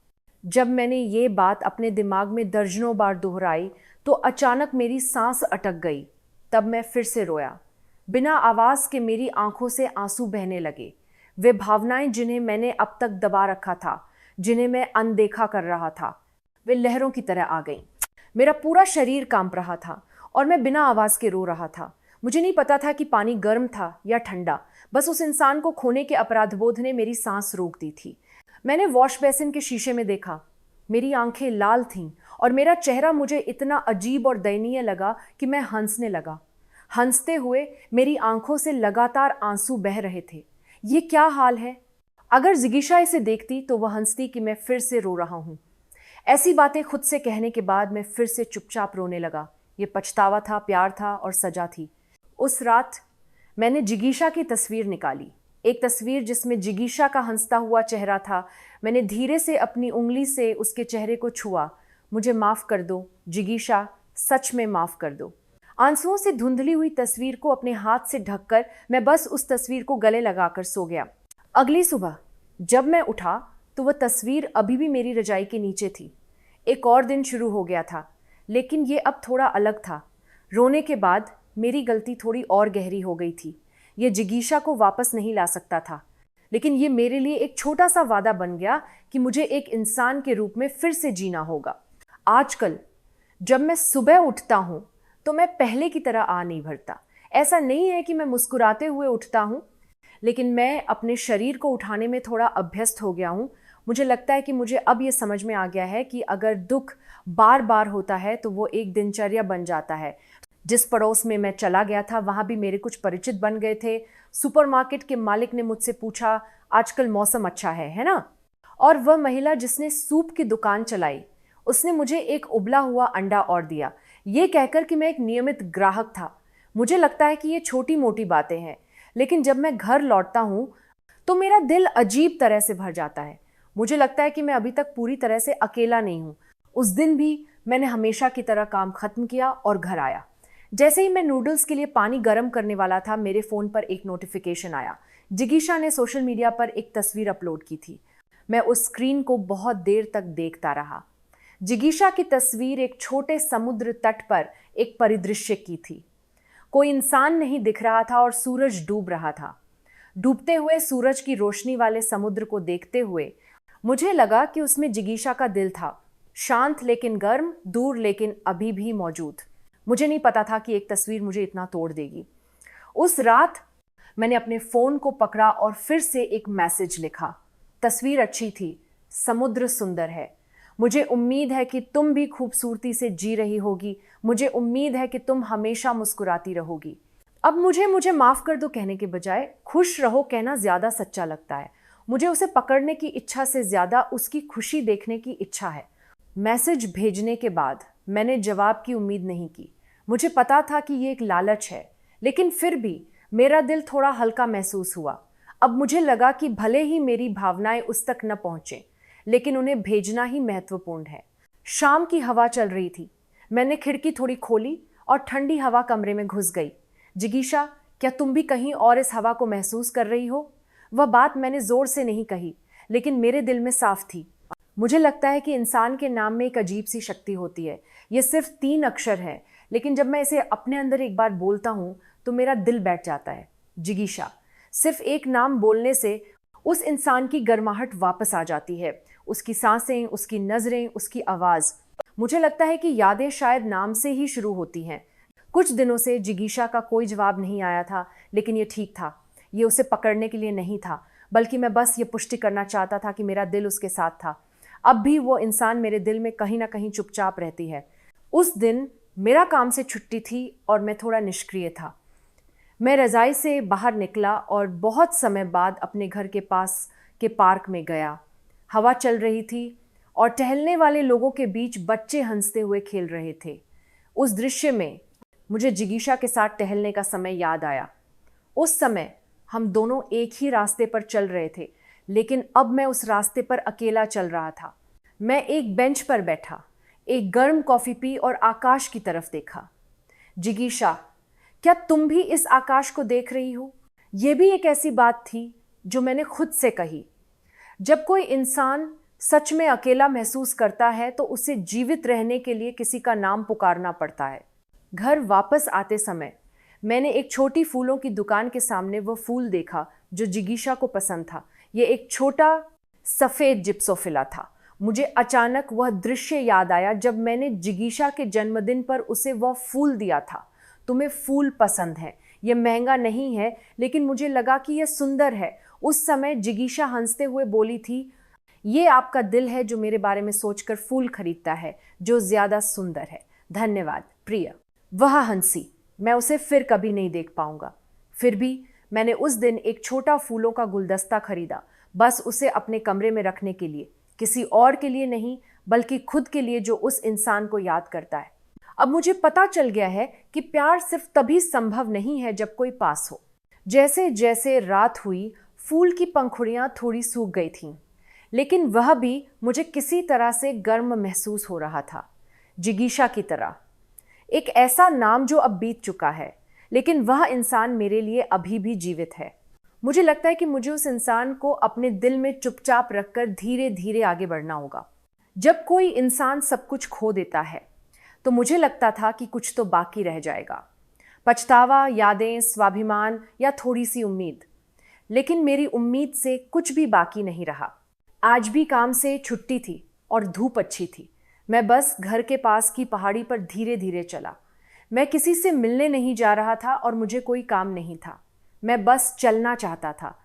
जब मैंने ये बात अपने दिमाग में दर्जनों बार दोहराई तो अचानक मेरी सांस अटक गई। तब मैं फिर से रोया। बिना आवाज़ के मेरी आंखों से आंसू बहने लगे। वे भावनाएं जिन्हें मैंने अब तक दबा रखा था, जिन्हें मैं अनदेखा कर रहा था, वे लहरों की तरह आ गईं। मेरा पूरा शरीर कांप रहा था और मैं बिना आवाज़ के रो रहा था। मुझे नहीं पता था कि पानी गर्म था या ठंडा। बस उस इंसान को खोने के अपराधबोध ने मेरी सांस रोक दी थी। मैंने वॉश बेसिन के शीशे में देखा। मेरी आंखें लाल थीं और मेरा चेहरा मुझे इतना अजीब और दयनीय लगा कि मैं हंसने लगा। हंसते हुए मेरी आंखों से लगातार आंसू बह रहे थे। ये क्या हाल है? अगर जिगीशा इसे देखती तो वह हंसती कि मैं फिर से रो रहा हूँ। ऐसी बातें खुद से कहने के बाद मैं फिर से चुपचाप रोने लगा। ये पछतावा था, प्यार था और सजा थी। उस रात मैंने जिगीशा की तस्वीर निकाली, एक तस्वीर जिसमें जिगीशा का हंसता हुआ चेहरा था। मैंने धीरे से अपनी उंगली से उसके चेहरे को छुआ। मुझे माफ़ कर दो जिगीशा, सच में माफ़ कर दो। आंसुओं से धुंधली हुई तस्वीर को अपने हाथ से ढककर मैं बस उस तस्वीर को गले लगाकर सो गया। अगली सुबह जब मैं उठा तो वह तस्वीर अभी भी मेरी रजाई के नीचे थी। एक और दिन शुरू हो गया था, लेकिन ये अब थोड़ा अलग था। रोने के बाद मेरी गलती थोड़ी और गहरी हो गई थी। ये जिगीशा को वापस नहीं ला सकता था, लेकिन ये मेरे लिए एक छोटा सा वादा बन गया कि मुझे एक इंसान के रूप में फिर से जीना होगा। आजकल जब मैं सुबह उठता हूँ तो मैं पहले की तरह आ नहीं भरता। ऐसा नहीं है कि मैं मुस्कुराते हुए उठता हूँ, लेकिन मैं अपने शरीर को उठाने में थोड़ा अभ्यस्त हो गया हूँ। मुझे लगता है कि मुझे अब ये समझ में आ गया है कि अगर दुख बार बार होता है तो वो एक दिनचर्या बन जाता है। जिस पड़ोस में मैं चला गया था वहाँ भी मेरे कुछ परिचित बन गए थे। सुपरमार्केट के मालिक ने मुझसे पूछा, आजकल मौसम अच्छा है ना? और वह महिला जिसने सूप की दुकान चलाई, उसने मुझे एक उबला हुआ अंडा और दिया, ये कहकर कि मैं एक नियमित ग्राहक था। मुझे लगता है कि ये छोटी मोटी बातें हैं, लेकिन जब मैं घर लौटता हूँ तो मेरा दिल अजीब तरह से भर जाता है। मुझे लगता है कि मैं अभी तक पूरी तरह से अकेला नहीं हूँ। उस दिन भी मैंने हमेशा की तरह काम खत्म किया और घर आया। जैसे ही मैं नूडल्स के लिए पानी गर्म करने वाला था, मेरे फ़ोन पर एक नोटिफिकेशन आया। जिगीशा ने सोशल मीडिया पर एक तस्वीर अपलोड की थी। मैं उस स्क्रीन को बहुत देर तक देखता रहा। जिगीशा की तस्वीर एक छोटे समुद्र तट पर एक परिदृश्य की थी। कोई इंसान नहीं दिख रहा था और सूरज डूब रहा था। डूबते हुए सूरज की रोशनी वाले समुद्र को देखते हुए मुझे लगा कि उसमें जिगीशा का दिल था, शांत लेकिन गर्म, दूर लेकिन अभी भी मौजूद। मुझे नहीं पता था कि एक तस्वीर मुझे इतना तोड़ देगी। उस रात मैंने अपने फ़ोन को पकड़ा और फिर से एक मैसेज लिखा। तस्वीर अच्छी थी, समुद्र सुंदर है। मुझे उम्मीद है कि तुम भी खूबसूरती से जी रही होगी। मुझे उम्मीद है कि तुम हमेशा मुस्कुराती रहोगी। अब मुझे माफ़ कर दो कहने के बजाय खुश रहो कहना ज़्यादा सच्चा लगता है। मुझे उसे पकड़ने की इच्छा से ज़्यादा उसकी खुशी देखने की इच्छा है। मैसेज भेजने के बाद मैंने जवाब की उम्मीद नहीं की। मुझे पता था कि ये एक लालच है, लेकिन फिर भी मेरा दिल थोड़ा हल्का महसूस हुआ। अब मुझे लगा कि भले ही मेरी भावनाएं उस तक न पहुँचें, लेकिन उन्हें भेजना ही महत्वपूर्ण है। शाम की हवा चल रही थी। मैंने खिड़की थोड़ी खोली और ठंडी हवा कमरे में घुस गई। जिगीशा, क्या तुम भी कहीं और इस हवा को महसूस कर रही हो? वह बात मैंने जोर से नहीं कही, लेकिन मेरे दिल में साफ थी। मुझे लगता है कि इंसान के नाम में एक अजीब सी शक्ति होती है। ये सिर्फ 3 अक्षर है, लेकिन जब मैं इसे अपने अंदर एक बार बोलता हूँ तो मेरा दिल बैठ जाता है। जिगीशा। सिर्फ एक नाम बोलने से उस इंसान की गर्माहट वापस आ जाती है, उसकी सांसें, उसकी नज़रें, उसकी आवाज़। मुझे लगता है कि यादें शायद नाम से ही शुरू होती हैं। कुछ दिनों से जिगीशा का कोई जवाब नहीं आया था, लेकिन ये ठीक था। ये उसे पकड़ने के लिए नहीं था, बल्कि मैं बस ये पुष्टि करना चाहता था कि मेरा दिल उसके साथ था। अब भी वो इंसान मेरे दिल में कहीं ना कहीं चुपचाप रहती है। उस दिन मेरा काम से छुट्टी थी और मैं थोड़ा निष्क्रिय था। मैं रज़ाई से बाहर निकला और बहुत समय बाद अपने घर के पास के पार्क में गया। हवा चल रही थी और टहलने वाले लोगों के बीच बच्चे हंसते हुए खेल रहे थे। उस दृश्य में मुझे जिगीशा के साथ टहलने का समय याद आया। उस समय हम दोनों एक ही रास्ते पर चल रहे थे, लेकिन अब मैं उस रास्ते पर अकेला चल रहा था। मैं एक बेंच पर बैठा, एक गर्म कॉफ़ी पी और आकाश की तरफ देखा। जिगीशा, क्या तुम भी इस आकाश को देख रही हो? ये भी एक ऐसी बात थी जो मैंने खुद से कही। जब कोई इंसान सच में अकेला महसूस करता है तो उसे जीवित रहने के लिए किसी का नाम पुकारना पड़ता है। घर वापस आते समय मैंने एक छोटी फूलों की दुकान के सामने वह फूल देखा जो जिगीशा को पसंद था। ये एक छोटा सफ़ेद जिप्सोफिला था। मुझे अचानक वह दृश्य याद आया जब मैंने जिगीशा के जन्मदिन पर उसे वह फूल दिया था। तुम्हें फूल पसंद है, यह महंगा नहीं है, लेकिन मुझे लगा कि यह सुंदर है। उस समय जिगीशा हंसते हुए बोली थी, ये आपका दिल है जो मेरे बारे में सोचकर फूल खरीदता है, जो ज़्यादा सुंदर है। धन्यवाद प्रिय। वह हंसी। मैं उसे फिर कभी नहीं देख पाऊंगा। फिर भी मैंने उस दिन एक छोटा फूलों का गुलदस्ता खरीदा, बस उसे अपने कमरे में रखने के लिए, किसी और के लिए नहीं, बल्कि खुद के लिए जो उस इंसान को याद करता है। अब मुझे पता चल गया है कि प्यार सिर्फ तभी संभव नहीं है जब कोई पास हो। जैसे जैसे रात हुई, फूल की पंखुड़ियां थोड़ी सूख गई थीं, लेकिन वह भी मुझे किसी तरह से गर्म महसूस हो रहा था, जिगीशा की तरह। एक ऐसा नाम जो अब बीत चुका है, लेकिन वह इंसान मेरे लिए अभी भी जीवित है। मुझे लगता है कि मुझे उस इंसान को अपने दिल में चुपचाप रखकर धीरे धीरे आगे बढ़ना होगा। जब कोई इंसान सब कुछ खो देता है तो मुझे लगता था कि कुछ तो बाकी रह जाएगा, पछतावा, यादें, स्वाभिमान या थोड़ी सी उम्मीद। लेकिन मेरी उम्मीद से कुछ भी बाकी नहीं रहा। आज भी काम से छुट्टी थी और धूप अच्छी थी। मैं बस घर के पास की पहाड़ी पर धीरे धीरे चला। मैं किसी से मिलने नहीं जा रहा था और मुझे कोई काम नहीं था। मैं बस चलना चाहता था।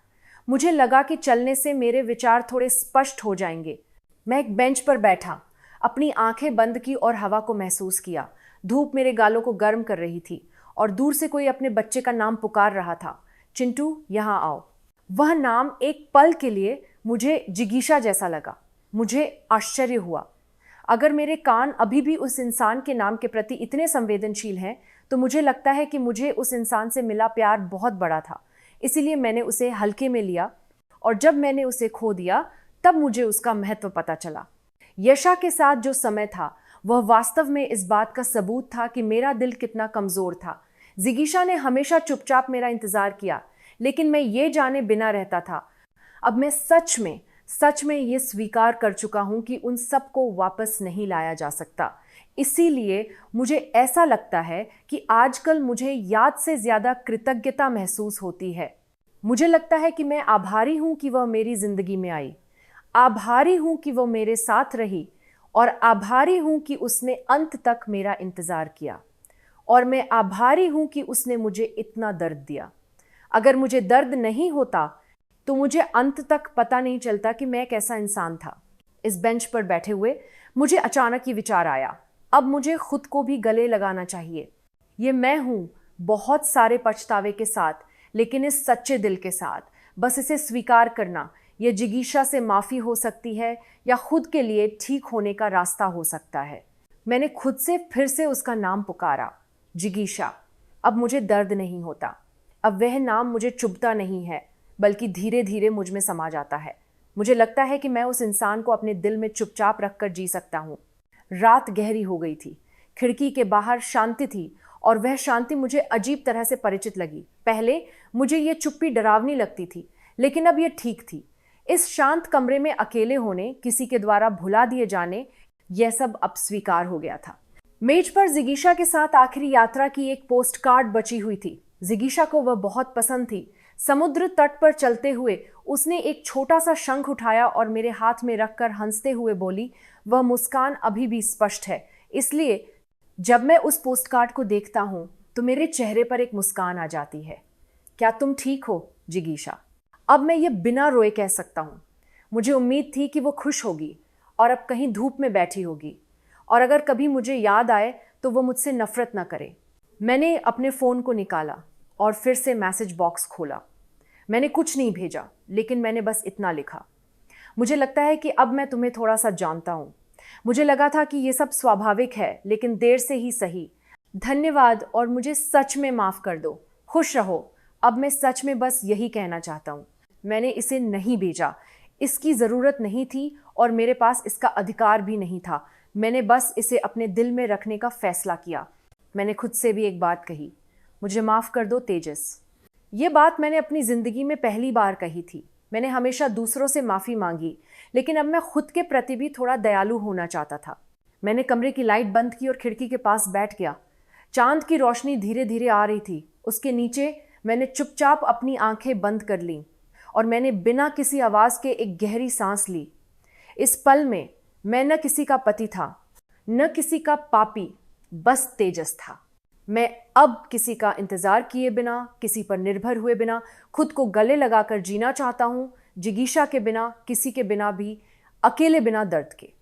मुझे लगा कि चलने से मेरे विचार थोड़े स्पष्ट हो जाएंगे। मैं एक बेंच पर बैठा, अपनी आंखें बंद की और हवा को महसूस किया। धूप मेरे गालों को गर्म कर रही थी और दूर से कोई अपने बच्चे का नाम पुकार रहा था, चिंटू यहाँ आओ। वह नाम एक पल के लिए मुझे जिगीशा जैसा लगा। मुझे आश्चर्य हुआ। अगर मेरे कान अभी भी उस इंसान के नाम के प्रति इतने संवेदनशील हैं तो मुझे लगता है कि मुझे उस इंसान से मिला प्यार बहुत बड़ा था। इसीलिए मैंने उसे हल्के में लिया और जब मैंने उसे खो दिया तब मुझे उसका महत्व पता चला। यशा के साथ जो समय था वह वास्तव में इस बात का सबूत था कि मेरा दिल कितना कमज़ोर था। जिगीशा ने हमेशा चुपचाप मेरा इंतज़ार किया, लेकिन मैं ये जाने बिना रहता था। अब मैं सच में ये स्वीकार कर चुका हूँ कि उन सब को वापस नहीं लाया जा सकता। इसीलिए मुझे ऐसा लगता है कि आजकल मुझे याद से ज़्यादा कृतज्ञता महसूस होती है। मुझे लगता है कि मैं आभारी हूँ कि वह मेरी ज़िंदगी में आई, आभारी हूँ कि वह मेरे साथ रही और आभारी हूँ कि उसने अंत तक मेरा इंतज़ार किया और मैं आभारी हूँ कि उसने मुझे इतना दर्द दिया। अगर मुझे दर्द नहीं होता तो मुझे अंत तक पता नहीं चलता कि मैं कैसा इंसान था। इस बेंच पर बैठे हुए मुझे अचानक ये विचार आया, अब मुझे खुद को भी गले लगाना चाहिए। ये मैं हूँ, बहुत सारे पछतावे के साथ, लेकिन इस सच्चे दिल के साथ। बस इसे स्वीकार करना। यह जिगीशा से माफ़ी हो सकती है या खुद के लिए ठीक होने का रास्ता हो सकता है। मैंने खुद से फिर से उसका नाम पुकारा, जिगीशा। अब मुझे दर्द नहीं होता। अब वह नाम मुझे चुभता नहीं है, बल्कि धीरे धीरे मुझ में समा जाता है। मुझे लगता है कि मैं उस इंसान को अपने दिल में चुपचाप रखकर जी सकता हूँ। रात गहरी हो गई थी। खिड़की के बाहर शांति थी और वह शांति मुझे अजीब तरह से परिचित लगी। पहले मुझे ये चुप्पी डरावनी लगती थी, लेकिन अब यह ठीक थी। इस शांत कमरे में अकेले होने, किसी के द्वारा भुला दिए जाने, यह सब अब स्वीकार हो गया था। मेज पर जिगीशा के साथ आखिरी यात्रा की एक पोस्ट कार्ड बची हुई थी। जिगीशा को वह बहुत पसंद थी। समुद्र तट पर चलते हुए उसने एक छोटा सा शंख उठाया और मेरे हाथ में रखकर हंसते हुए बोली। वह मुस्कान अभी भी स्पष्ट है, इसलिए जब मैं उस पोस्टकार्ड को देखता हूँ तो मेरे चेहरे पर एक मुस्कान आ जाती है। क्या तुम ठीक हो, जिगीशा? अब मैं ये बिना रोए कह सकता हूँ। मुझे उम्मीद थी कि वो खुश होगी और अब कहीं धूप में बैठी होगी, और अगर कभी मुझे याद आए तो वो मुझसे नफरत न करे। मैंने अपने फ़ोन को निकाला और फिर से मैसेज बॉक्स खोला। मैंने कुछ नहीं भेजा, लेकिन मैंने बस इतना लिखा, मुझे लगता है कि अब मैं तुम्हें थोड़ा सा जानता हूँ। मुझे लगा था कि ये सब स्वाभाविक है, लेकिन देर से ही सही। धन्यवाद और मुझे सच में माफ़ कर दो। खुश रहो। अब मैं सच में बस यही कहना चाहता हूँ। मैंने इसे नहीं भेजा। इसकी ज़रूरत नहीं थी और मेरे पास इसका अधिकार भी नहीं था। मैंने बस इसे अपने दिल में रखने का फैसला किया। मैंने खुद से भी एक बात कही, मुझे माफ़ कर दो तेजस। ये बात मैंने अपनी ज़िंदगी में पहली बार कही थी। मैंने हमेशा दूसरों से माफ़ी मांगी, लेकिन अब मैं खुद के प्रति भी थोड़ा दयालु होना चाहता था। मैंने कमरे की लाइट बंद की और खिड़की के पास बैठ गया। चांद की रोशनी धीरे धीरे आ रही थी। उसके नीचे मैंने चुपचाप अपनी आंखें बंद कर लीं और मैंने बिना किसी आवाज़ के एक गहरी सांस ली। इस पल में मैं न किसी का पति था, न किसी का पापी, बस तेजस था। मैं अब किसी का इंतज़ार किए बिना, किसी पर निर्भर हुए बिना खुद को गले लगाकर जीना चाहता हूँ, जिगीशा के बिना, किसी के बिना भी, अकेले बिना दर्द के।